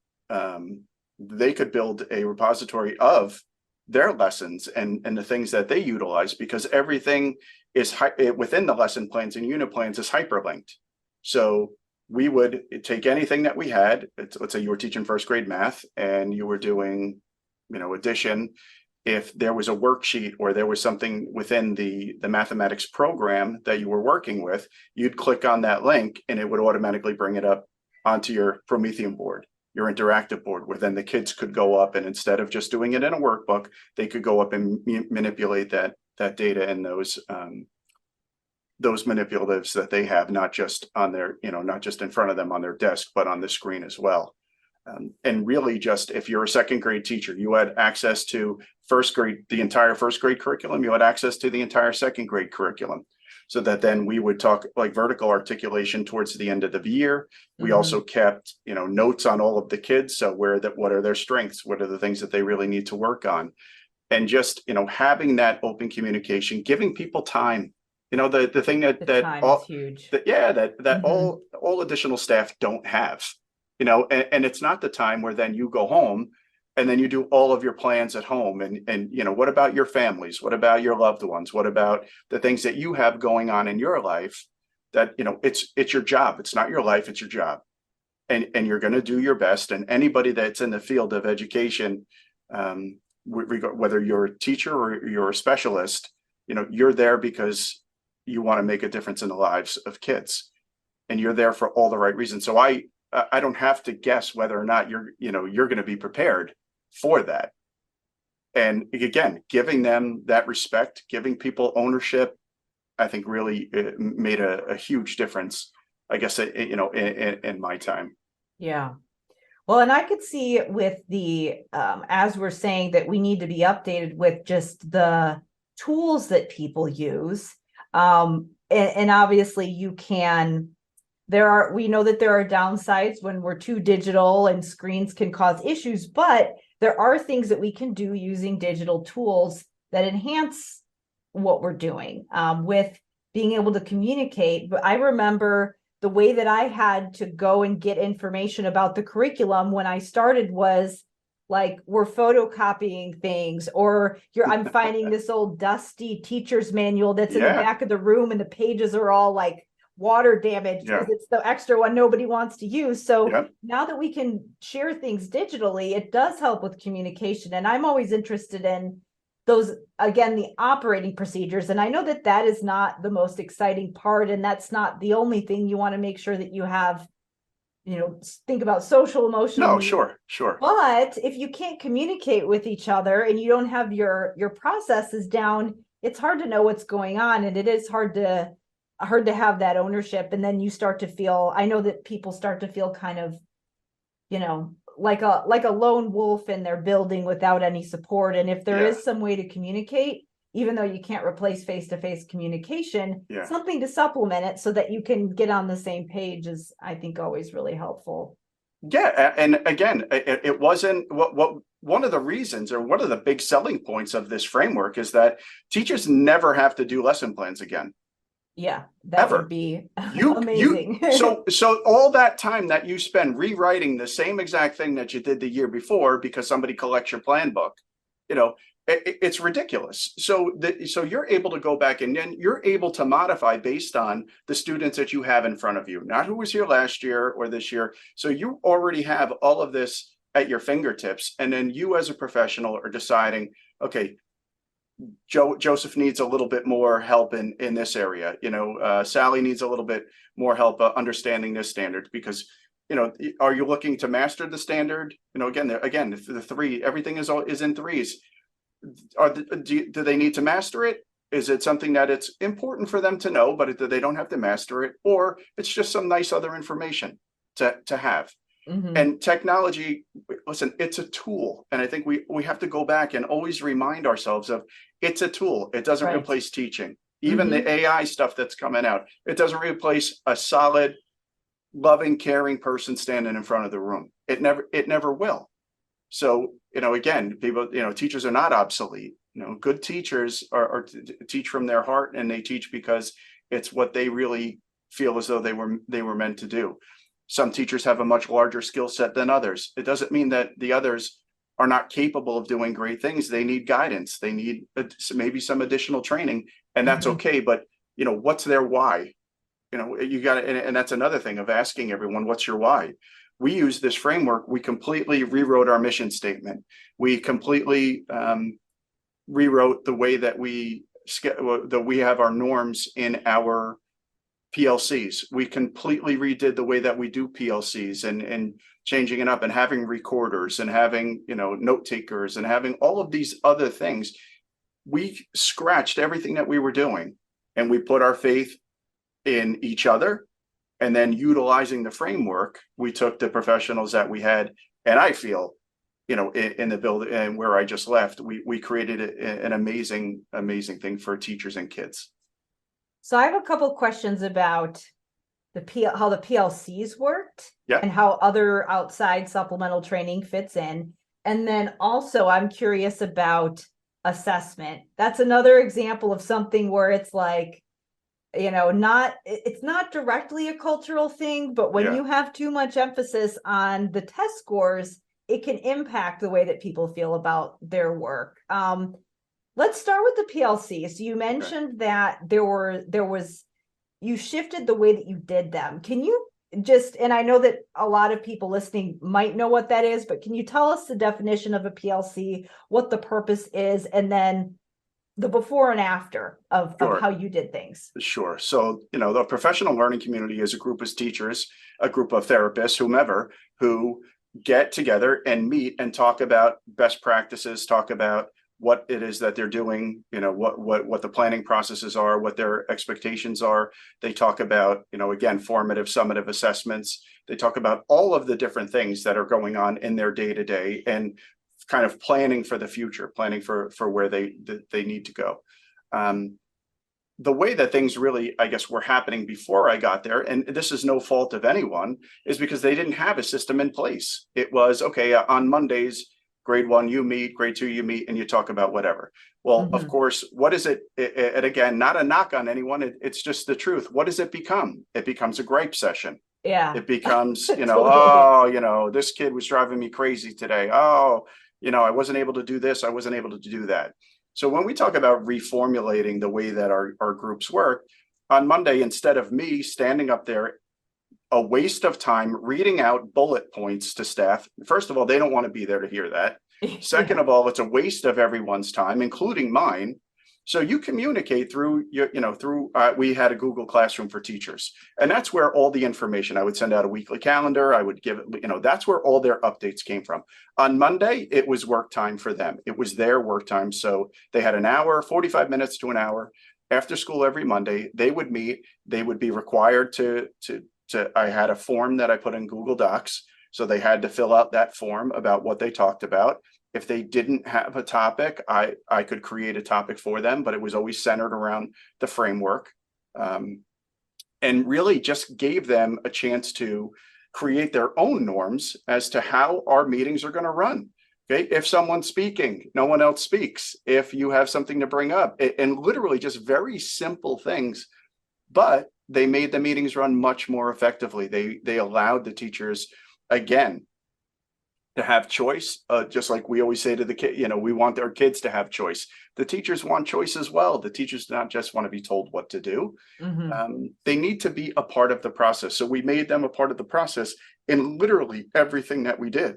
repository of their lessons and the things that they utilize, because everything is within the lesson plans and unit plans is hyperlinked. So we would take anything that we had. Let's say you were teaching first grade math and you were doing, addition. If there was a worksheet or there was something within the mathematics program that you were working with, you'd click on that link and it would automatically bring it up onto your Promethean board, your interactive board, where then the kids could go up, and instead of just doing it in a workbook, they could go up and manipulate that data and those manipulatives that they have, not just on their, not just in front of them on their desk, but on the screen as well. And really, just if you're a second grade teacher, you had access to the entire first grade curriculum, you had access to the entire second grade curriculum. so that then we would talk like vertical articulation towards the end of the year. We also kept, notes on all of the kids. So what are their strengths? What are the things that they really need to work on? And just, having that open communication, giving people time. The thing that time is huge. That all additional staff don't have, and it's not the time where then you go home and then you do all of your plans at home. And what about your families? What about your loved ones? What about the things that you have going on in your life that, it's your job. It's not your life, it's your job. And you're going to do your best. And anybody that's in the field of education, whether you're a teacher or you're a specialist, you're there because you want to make a difference in the lives of kids, and you're there for all the right reasons. So I don't have to guess whether or not you're going to be prepared for that. And again, giving them that respect, giving people ownership, I think really made a huge difference, I guess, in my time. Yeah. Well, and I could see with the, as we're saying that we need to be updated with just the tools that people use. And obviously we know that there are downsides when we're too digital and screens can cause issues, but there are things that we can do using digital tools that enhance what we're doing, with being able to communicate. But I remember the way that I had to go and get information about the curriculum when I started was like, we're photocopying things, or I'm finding this old dusty teacher's manual that's in the back of the room and the pages are all like water damaged because it's the extra one nobody wants to use. So now that we can share things digitally, it does help with communication. And I'm always interested in those, again, the operating procedures. And I know that is not the most exciting part, and that's not the only thing. You want to make sure that you have, think about social, emotional. No, sure. But if you can't communicate with each other and you don't have your processes down, it's hard to know what's going on, and it is hard to have that ownership. And then you start to feel, I know that people start to feel kind of, like a lone wolf in their building without any support. And if there is some way to communicate, even though you can't replace face-to-face communication, something to supplement it so that you can get on the same page is, I think, always really helpful. Yeah. And again, it wasn't what one of the reasons, or one of the big selling points of this framework, is that teachers never have to do lesson plans again. Yeah, that would be amazing. So all that time that you spend rewriting the same exact thing that you did the year before because somebody collects your plan book, it's ridiculous. So you're able to go back and then you're able to modify based on the students that you have in front of you, not who was here last year or this year. So you already have all of this at your fingertips. And then you as a professional are deciding, okay, Joseph needs a little bit more help in this area. Sally needs a little bit more help understanding this standard, because, are you looking to master the standard? Again, the three, everything is in threes. Do they need to master it? Is it something that it's important for them to know, but they don't have to master it? Or it's just some nice other information to have? And technology, listen, it's a tool. And I think we have to go back and always remind ourselves of, it's a tool. It doesn't replace teaching. Even the AI stuff that's coming out, it doesn't replace a solid, loving, caring person standing in front of the room. It never will. So, again, people, teachers are not obsolete. Good teachers are teach from their heart, and they teach because it's what they really feel as though they were meant to do. Some teachers have a much larger skill set than others. It doesn't mean that the others are not capable of doing great things. They need guidance. They need maybe some additional training, and that's okay. But, what's their why? You got to, and that's another thing of asking everyone, what's your why? We use this framework. We completely rewrote our mission statement. We completely rewrote the way that we have our norms in our PLCs. We completely redid the way that we do PLCs and changing it up and having recorders and having, note takers and having all of these other things. We scratched everything that we were doing, and we put our faith in each other. And then utilizing the framework, we took the professionals that we had. And I feel, in the building and where I just left, we created an amazing thing for teachers and kids. So I have a couple questions about how the PLCs worked Yeah. and how other outside supplemental training fits in. And then also I'm curious about assessment. That's another example of something where it's like, it's not directly a cultural thing, but when you have too much emphasis on the test scores, it can impact the way that people feel about their work. Let's start with the PLC. So you mentioned that you shifted the way that you did them. Can you and I know that a lot of people listening might know what that is, but can you tell us the definition of a PLC, what the purpose is, and then the before and after of how you did things? Sure. So, the professional learning community is a group of teachers, a group of therapists, whomever, who get together and meet and talk about best practices, talk about what it is that they're doing, what the planning processes are, what their expectations are. They talk about, again, formative, summative assessments. They talk about all of the different things that are going on in their day-to-day and kind of planning for the future, planning for where they need to go. The way that things really, I guess, were happening before I got there, and this is no fault of anyone, is because they didn't have a system in place. It was, okay, on Mondays, grade 1, you meet, grade 2, you meet, and you talk about whatever. Well, of course, what is it? And again, not a knock on anyone. It's just the truth. What does it become? It becomes a gripe session. Yeah. It becomes, Totally. this kid was driving me crazy today. Oh, I wasn't able to do this. I wasn't able to do that. So when we talk about reformulating the way that our groups work, on Monday, instead of me standing up there, a waste of time reading out bullet points to staff. First of all, they don't want to be there to hear that. Second of all, it's a waste of everyone's time, including mine. So you communicate through we had a Google Classroom for teachers, and that's where all the information, I would send out a weekly calendar. I would give it, that's where all their updates came from. On Monday, it was work time for them. It was their work time. So they had an hour, 45 minutes to an hour after school every Monday. They would meet. They would be required I had a form that I put in Google Docs. So they had to fill out that form about what they talked about. If they didn't have a topic, I could create a topic for them, but it was always centered around the framework, and really just gave them a chance to create their own norms as to how our meetings are going to run. Okay, if someone's speaking, no one else speaks. If you have something to bring up, and literally just very simple things, but they made the meetings run much more effectively. They allowed the teachers, again, to have choice, just like we always say to the kid, we want our kids to have choice. The teachers want choice as well. The teachers do not just want to be told what to do. They need to be a part of the process. So we made them a part of the process in literally everything that we did.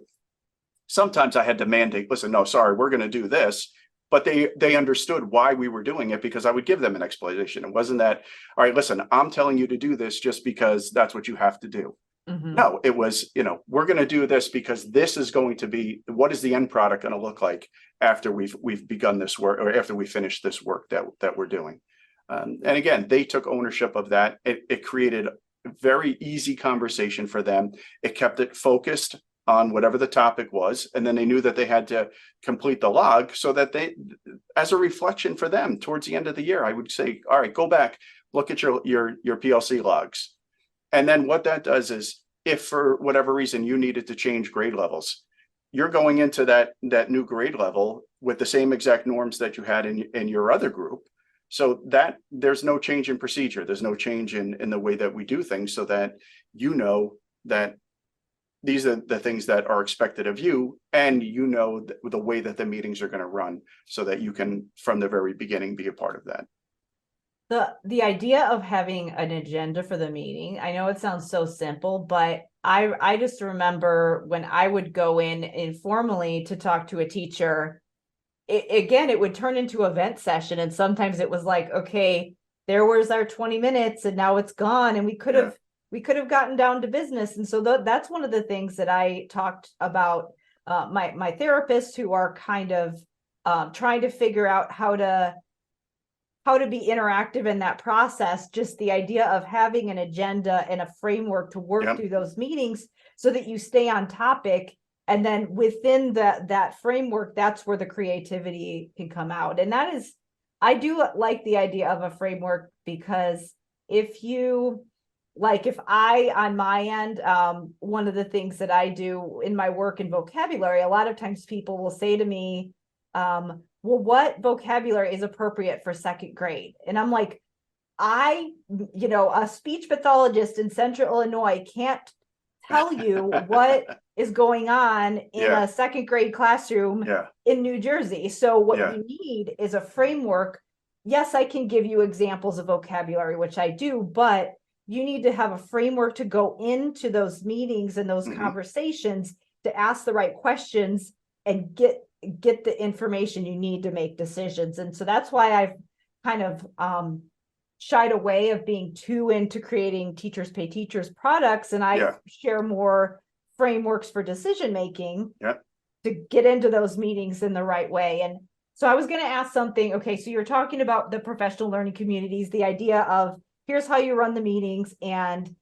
Sometimes I had to mandate, listen, no, sorry, we're going to do this. But they understood why we were doing it, because I would give them an explanation. It wasn't that, all right, listen, I'm telling you to do this just because that's what you have to do. No, it was, we're going to do this because this is going to be, what is the end product going to look like after we've begun this work, or after we finish this work that we're doing. And again, they took ownership of that. It created a very easy conversation for them. It kept it focused on whatever the topic was. And then they knew that they had to complete the log, so that they, as a reflection for them towards the end of the year, I would say, all right, go back, look at your PLC logs. And then what that does is, if for whatever reason you needed to change grade levels, you're going into that new grade level with the same exact norms that you had in your other group. So that there's no change in procedure. There's no change in the way that we do things, so that that these are the things that are expected of you, and the way that the meetings are going to run, so that you can, from the very beginning, be a part of that. The idea of having an agenda for the meeting, I know it sounds so simple, but I just remember when I would go in informally to talk to a teacher, it would turn into event session. And sometimes it was like, okay, there was our 20 minutes and now it's gone. And we could have gotten down to business. And so that's one of the things that I talked about, my therapists, who are kind of trying to figure out how to be interactive in that process. Just the idea of having an agenda and a framework to work through those meetings, so that you stay on topic. And then within that framework, that's where the creativity can come out. And that is I do like the idea of a framework, because if I, on my end, one of the things that I do in my work in vocabulary, a lot of times people will say to me, well, what vocabulary is appropriate for second grade? And I'm like, a speech pathologist in Central Illinois can't tell you what is going on in a second grade classroom in New Jersey. So what you need is a framework. Yes, I can give you examples of vocabulary, which I do, but you need to have a framework to go into those meetings and those conversations to ask the right questions and get the information you need to make decisions. And so that's why I've kind of shied away of being too into creating Teachers Pay Teachers products, and I share more frameworks for decision making to get into those meetings in the right way. And so I was going to ask something. Okay, so you're talking about the professional learning communities, the idea of here's how you run the meetings, and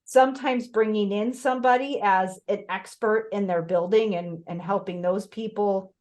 sometimes bringing in somebody as an expert in their building and helping those people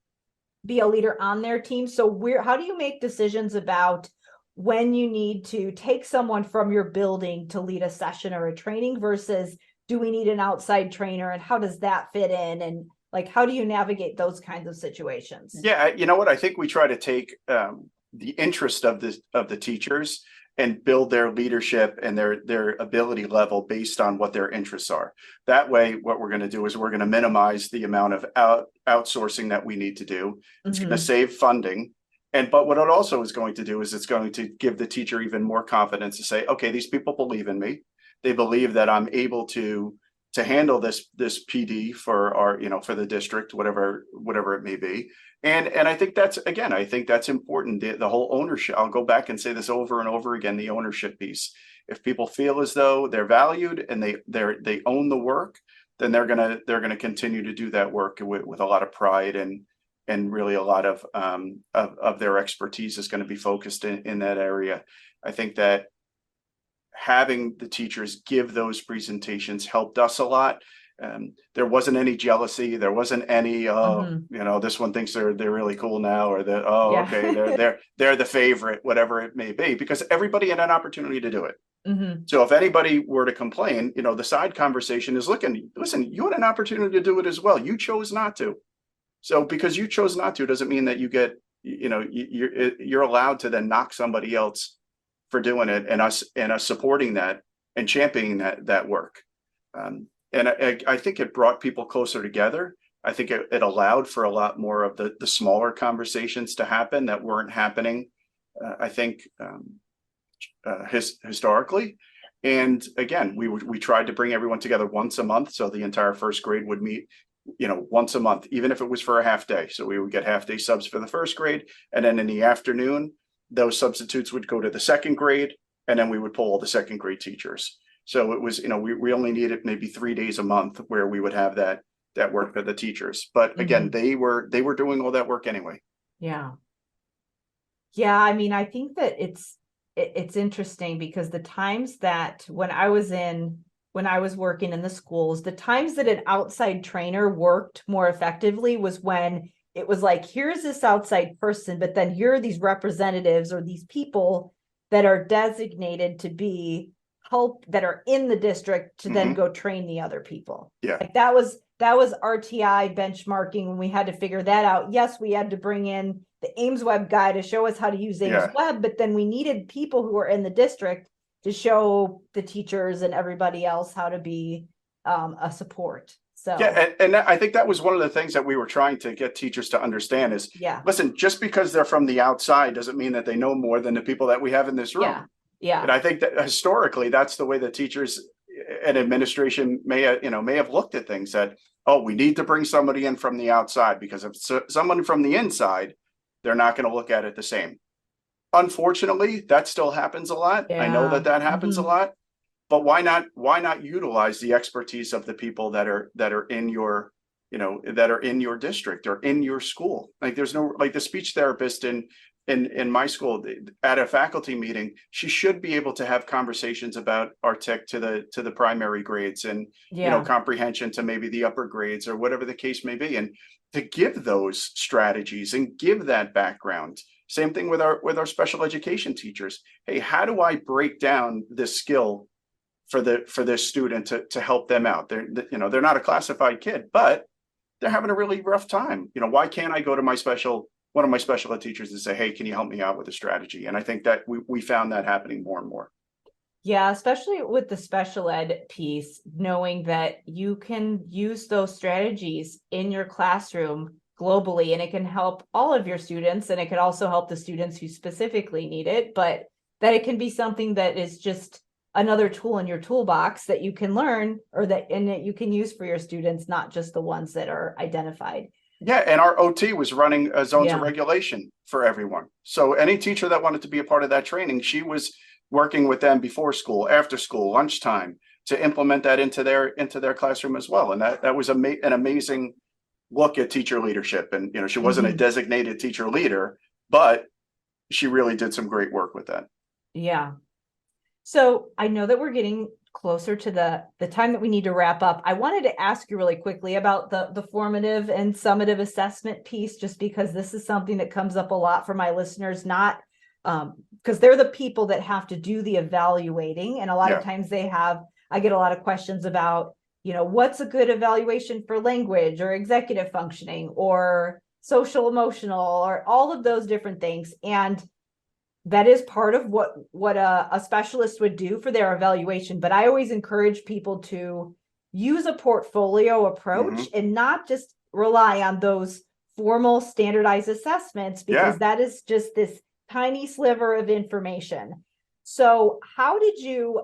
be a leader on their team. So how do you make decisions about when you need to take someone from your building to lead a session or a training versus do we need an outside trainer, and how does that fit in? And like, how do you navigate those kinds of situations? Yeah, you know what? I think we try to take the interest of the teachers and build their leadership and their ability level based on what their interests are. That way, what we're going to do is we're going to minimize the amount of outsourcing that we need to do. It's going to save funding. But what it also is going to do is it's going to give the teacher even more confidence to say, okay, these people believe in me. They believe that I'm able to handle this PD for our, for the district, whatever it may be. And I think that's important. The whole ownership, I'll go back and say this over and over again, the ownership piece. If people feel as though they're valued and they own the work, then they're gonna continue to do that work with a lot of pride, and really a lot of their expertise is going to be focused in that area. I think that having the teachers give those presentations helped us a lot. There wasn't any jealousy. There wasn't any, this one thinks they're really cool now, or that, okay, they're the favorite, whatever it may be, because everybody had an opportunity to do it. So if anybody were to complain, the side conversation is listen, you had an opportunity to do it as well. You chose not to. So because you chose not to doesn't mean that you get, you're allowed to then knock somebody else for doing it, and us supporting that and championing that work. And I think it brought people closer together. I think it allowed for a lot more of the smaller conversations to happen that weren't happening, I think, historically. And again, we tried to bring everyone together once a month, so the entire first grade would meet once a month, even if it was for a half day. So we would get half day subs for the first grade, and then in the afternoon, those substitutes would go to the second grade, and then we would pull all the second grade teachers. So it was, we only needed maybe 3 days a month where we would have that work for the teachers. But again, they were doing all that work anyway. Yeah. Yeah. I mean, I think that it's interesting because the times that when I was working in the schools, the times that an outside trainer worked more effectively was when it was like, here's this outside person, but then here are these representatives or these people that are designated to be help that are in the district to then go train the other people. Yeah. Like that was RTI benchmarking when we had to figure that out. Yes, we had to bring in the Ames Web guy to show us how to use Ames Web, but then we needed people who were in the district to show the teachers and everybody else how to be a support. So and I think that was one of the things that we were trying to get teachers to understand is, listen, just because they're from the outside doesn't mean that they know more than the people that we have in this room. Yeah. And I think that historically, that's the way that teachers and administration may have looked at things, that, oh, we need to bring somebody in from the outside, because if someone from the inside, they're not going to look at it the same. Unfortunately, that still happens a lot. I know that happens a lot. But why not utilize the expertise of the people that are in your district or in your school? Like there's no, like the speech therapist in my school at a faculty meeting, she should be able to have conversations about our tech to the primary grades and comprehension to maybe the upper grades or whatever the case may be. to give those strategies and give that background. Same thing with our special education teachers. Hey, how do I break down this skill for this student to help them out? They're not a classified kid, but they're having a really rough time. Why can't I go to one of my special ed teachers and say, hey, can you help me out with a strategy? And I think that we found that happening more and more. Yeah, especially with the special ed piece, knowing that you can use those strategies in your classroom globally, and it can help all of your students, and it can also help the students who specifically need it, but that it can be something that is just another tool in your toolbox that you can learn, or that you can use for your students, not just the ones that are identified. Yeah, and our OT was running zones of regulation for everyone. So any teacher that wanted to be a part of that training, she was working with them before school, after school, lunchtime, to implement that into their classroom as well. And that was an amazing look at teacher leadership. And she wasn't a designated teacher leader, but she really did some great work with that. Yeah. So I know that we're getting closer to the time that we need to wrap up. I wanted to ask you really quickly about the formative and summative assessment piece, just because this is something that comes up a lot for my listeners, not because they're the people that have to do the evaluating. And a lot of times I get a lot of questions about, what's a good evaluation for language or executive functioning or social emotional or all of those different things. And that is part of what a specialist would do for their evaluation. But I always encourage people to use a portfolio approach and not just rely on those formal standardized assessments, because that is just this tiny sliver of information. So how did you,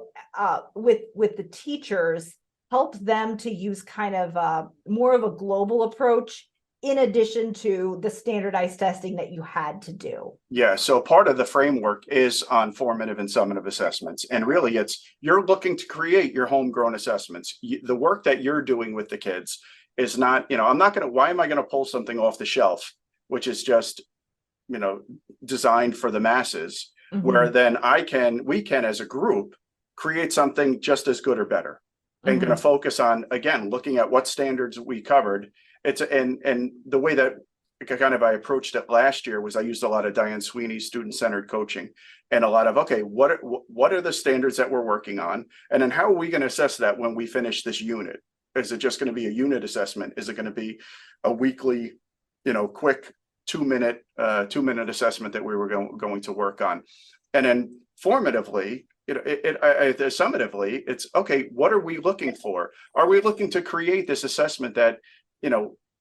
with the teachers, help them to use kind of more of a global approach in addition to the standardized testing that you had to do? Yeah, so part of the framework is on formative and summative assessments. And really you're looking to create your homegrown assessments. The work that you're doing with the kids is not, why am I going to pull something off the shelf, which is just, designed for the masses, where then we can, as a group, create something just as good or better. And going to focus on, again, looking at what standards we covered. And the way that I approached it last year was I used a lot of Diane Sweeney's student-centered coaching, and a lot of, okay, what are the standards that we're working on? And then how are we going to assess that when we finish this unit? Is it just going to be a unit assessment? Is it going to be a weekly, quick 2-minute assessment that we were going to work on? And then formatively, summatively, it's okay, what are we looking for? Are we looking to create this assessment that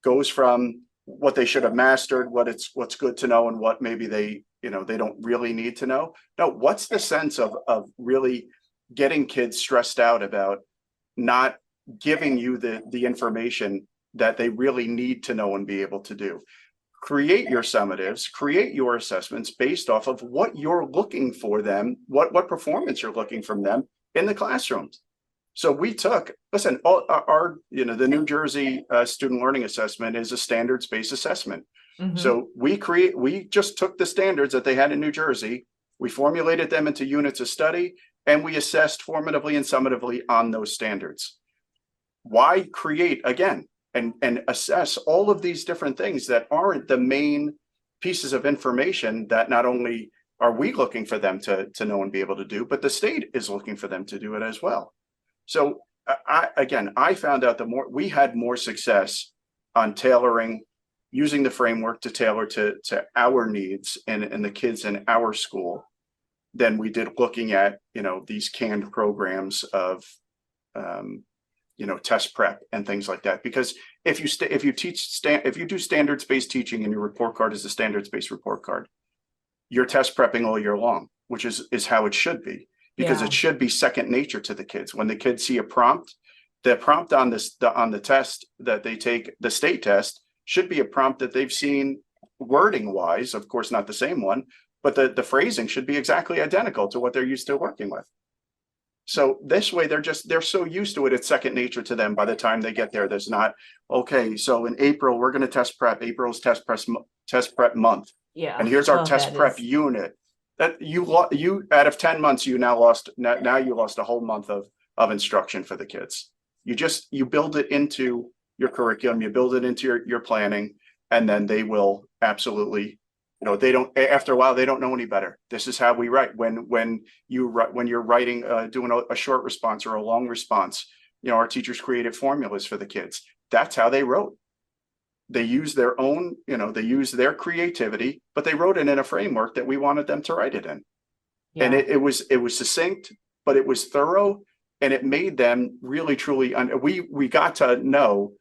goes from what they should have mastered, what's good to know, and what maybe they don't really need to know? No, what's the sense of really getting kids stressed out about not giving you the information that they really need to know and be able to do? Create your summatives, create your assessments based off of what you're looking for them, what performance you're looking from them in the classrooms. So we took, listen, the New Jersey student learning assessment is a standards-based assessment. So we just took the standards that they had in New Jersey, we formulated them into units of study, and we assessed formatively and summatively on those standards. Why create, again, and assess all of these different things that aren't the main pieces of information that not only are we looking for them to know and be able to do, but the state is looking for them to do it as well. So I found out we had more success on tailoring, using the framework to tailor to our needs and the kids in our school than we did looking at, these canned programs of, test prep and things like that. Because if you do standards-based teaching and your report card is a standards-based report card, you're test prepping all year long, which is how it should be, because it should be second nature to the kids. When the kids see a prompt, the prompt on the test that they take, the state test, should be a prompt that they've seen wording wise, of course, not the same one, but the phrasing should be exactly identical to what they're used to working with. So this way, they're so used to it, it's second nature to them by the time they get there. There's not, okay, so in April, we're going to test prep. April's test prep month. Yeah. And here's our test prep unit. That you out of 10 months, you now lost a whole month of instruction for the kids. You build it into your curriculum, you build it into your planning, and then they will absolutely, they don't, after a while, they don't know any better. This is how we write. When you're writing, doing a short response or a long response, our teachers created formulas for the kids. That's how they wrote. They used their own, they used their creativity, but they wrote it in a framework that we wanted them to write it in. Yeah. And it was succinct, but it was thorough, and it made them really, truly, we got to know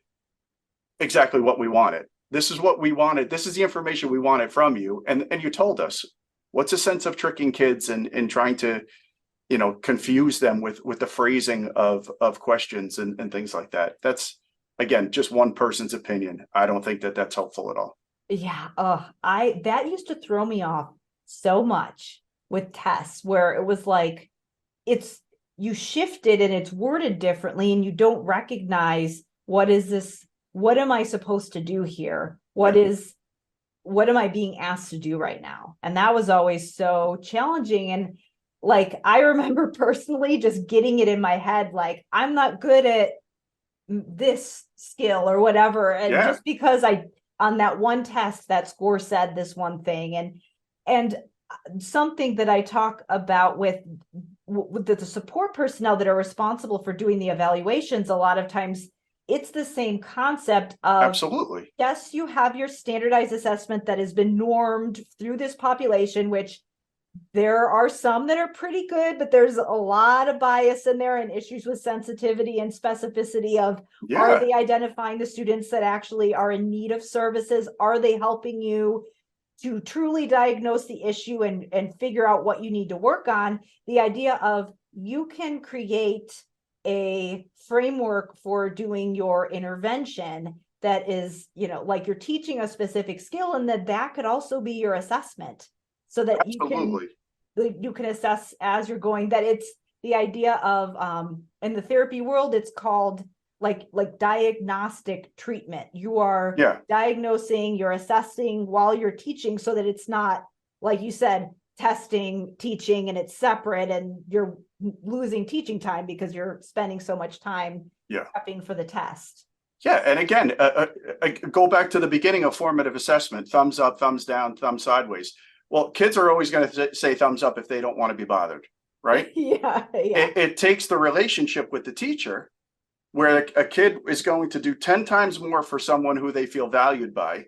exactly what we wanted. This is what we wanted. This is the information we wanted from you. And you told us. What's a sense of tricking kids and trying to, confuse them with the phrasing of questions and things like that. That's, again, just one person's opinion. I don't think that that's helpful at all. Yeah. That used to throw me off so much with tests, where it was like, you shifted and it's worded differently, and you don't recognize, what is this? What am I supposed to do here? What am I being asked to do right now? And that was always so challenging. And like, I remember personally just getting it in my head, like, I'm not good at this skill or whatever. And just because on that one test, that score said this one thing. And something that I talk about with the support personnel that are responsible for doing the evaluations, a lot of times it's the same concept of, absolutely, yes, you have your standardized assessment that has been normed through this population, which there are some that are pretty good, but there's a lot of bias in there and issues with sensitivity and specificity of, are they identifying the students that actually are in need of services? Are they helping you to truly diagnose the issue and figure out what you need to work on? The idea of, you can create a framework for doing your intervention that is, like, you're teaching a specific skill, and that could also be your assessment, so that you can assess as you're going. That it's the idea of, in the therapy world, it's called like diagnostic treatment. You are diagnosing, you're assessing while you're teaching, so that it's not, like you said, testing, teaching, and it's separate, and you're losing teaching time because you're spending so much time prepping for the test. Yeah. And again, go back to the beginning of formative assessment: thumbs up, thumbs down, thumbs sideways. Well, kids are always going to say thumbs up if they don't want to be bothered, right? It takes the relationship with the teacher, where a kid is going to do 10 times more for someone who they feel valued by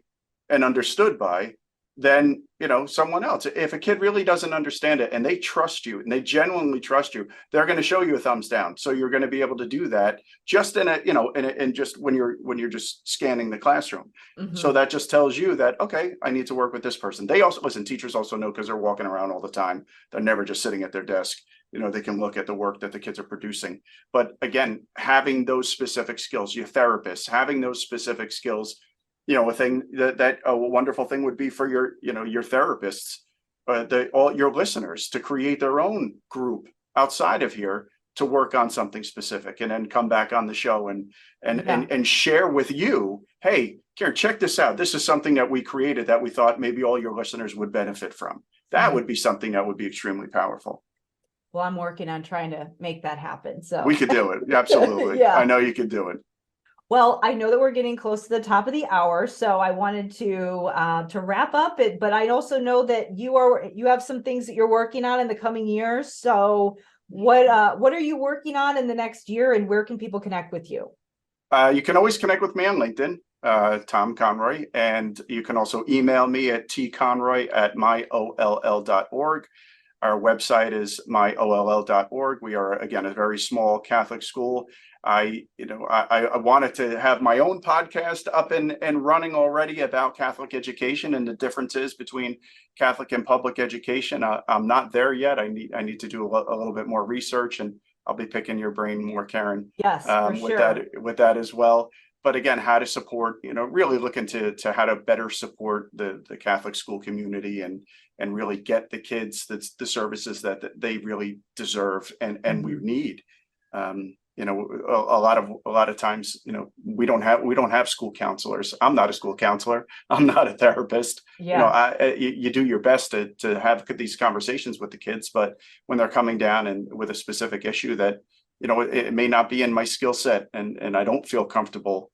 and understood by than, someone else. If a kid really doesn't understand it and they trust you and they genuinely trust you, they're going to show you a thumbs down. So you're going to be able to do that just in just when you're just scanning the classroom. Mm-hmm. So that just tells you that, okay, I need to work with this person. They also, listen, teachers also know, because they're walking around all the time. They're never just sitting at their desk. They can look at the work that the kids are producing. But again, having those specific skills, your therapists, having those specific skills, a thing that a wonderful thing would be for your therapists, all your listeners, to create their own group outside of here to work on something specific, and then come back on the show and share with you, hey, Karen, check this out. This is something that we created that we thought maybe all your listeners would benefit from. That would be something that would be extremely powerful. Well, I'm working on trying to make that happen. So we could do it. Absolutely. I know you could do it. Well, I know that we're getting close to the top of the hour, so I wanted to wrap up it. But I also know that you have some things that you're working on in the coming years. So what are you working on in the next year, and where can people connect with you? You can always connect with me on LinkedIn, Tom Conroy, and you can also email me at tconroy@myoll.org. Our website is myoll.org. We are, again, a very small Catholic school. I wanted to have my own podcast up and running already about Catholic education and the differences between Catholic and public education. I'm not there yet. I need to do a little bit more research, and I'll be picking your brain more, Karen. Yes, for sure. With that as well. But again, how to support, really looking to how to better support the Catholic school community and really get the kids the services that they really deserve and we need. A lot of times, we don't have school counselors. I'm not a school counselor. I'm not a therapist. You do your best to have these conversations with the kids, but when they're coming down and with a specific issue that, it may not be in my skill set, and I don't feel comfortable,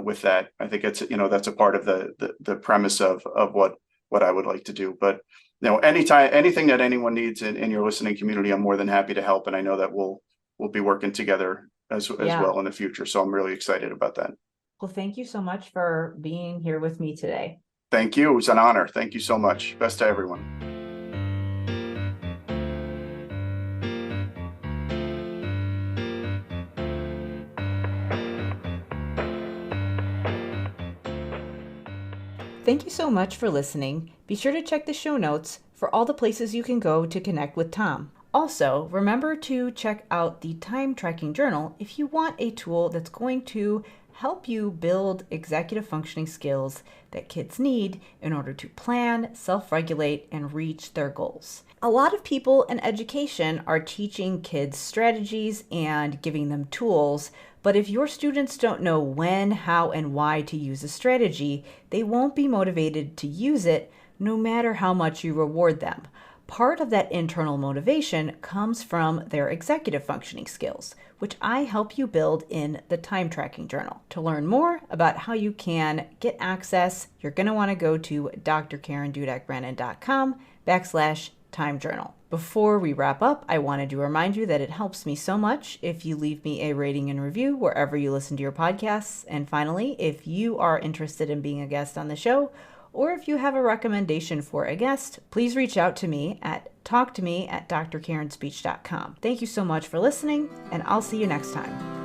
with that. I think it's, that's a part of the premise of what I would like to do. But anything that anyone needs in your listening community, I'm more than happy to help. And I know that we'll be working together as well in the future. So I'm really excited about that. Well, thank you so much for being here with me today. Thank you. It was an honor. Thank you so much. Best to everyone. Thank you so much for listening. Be sure to check the show notes for all the places you can go to connect with Tom. Also, remember to check out the Time Tracking Journal if you want a tool that's going to help you build executive functioning skills that kids need in order to plan, self-regulate, and reach their goals. A lot of people in education are teaching kids strategies and giving them tools, but if your students don't know when, how, and why to use a strategy, they won't be motivated to use it no matter how much you reward them. Part of that internal motivation comes from their executive functioning skills, which I help you build in the Time Tracking Journal. To learn more about how you can get access, you're going to want to go to drkarendudek-brannan.com/Time Journal. Before we wrap up, I wanted to remind you that it helps me so much if you leave me a rating and review wherever you listen to your podcasts. And finally, if you are interested in being a guest on the show, or if you have a recommendation for a guest, please reach out to me at talktome@drkarenspeech.com. Thank you so much for listening, and I'll see you next time.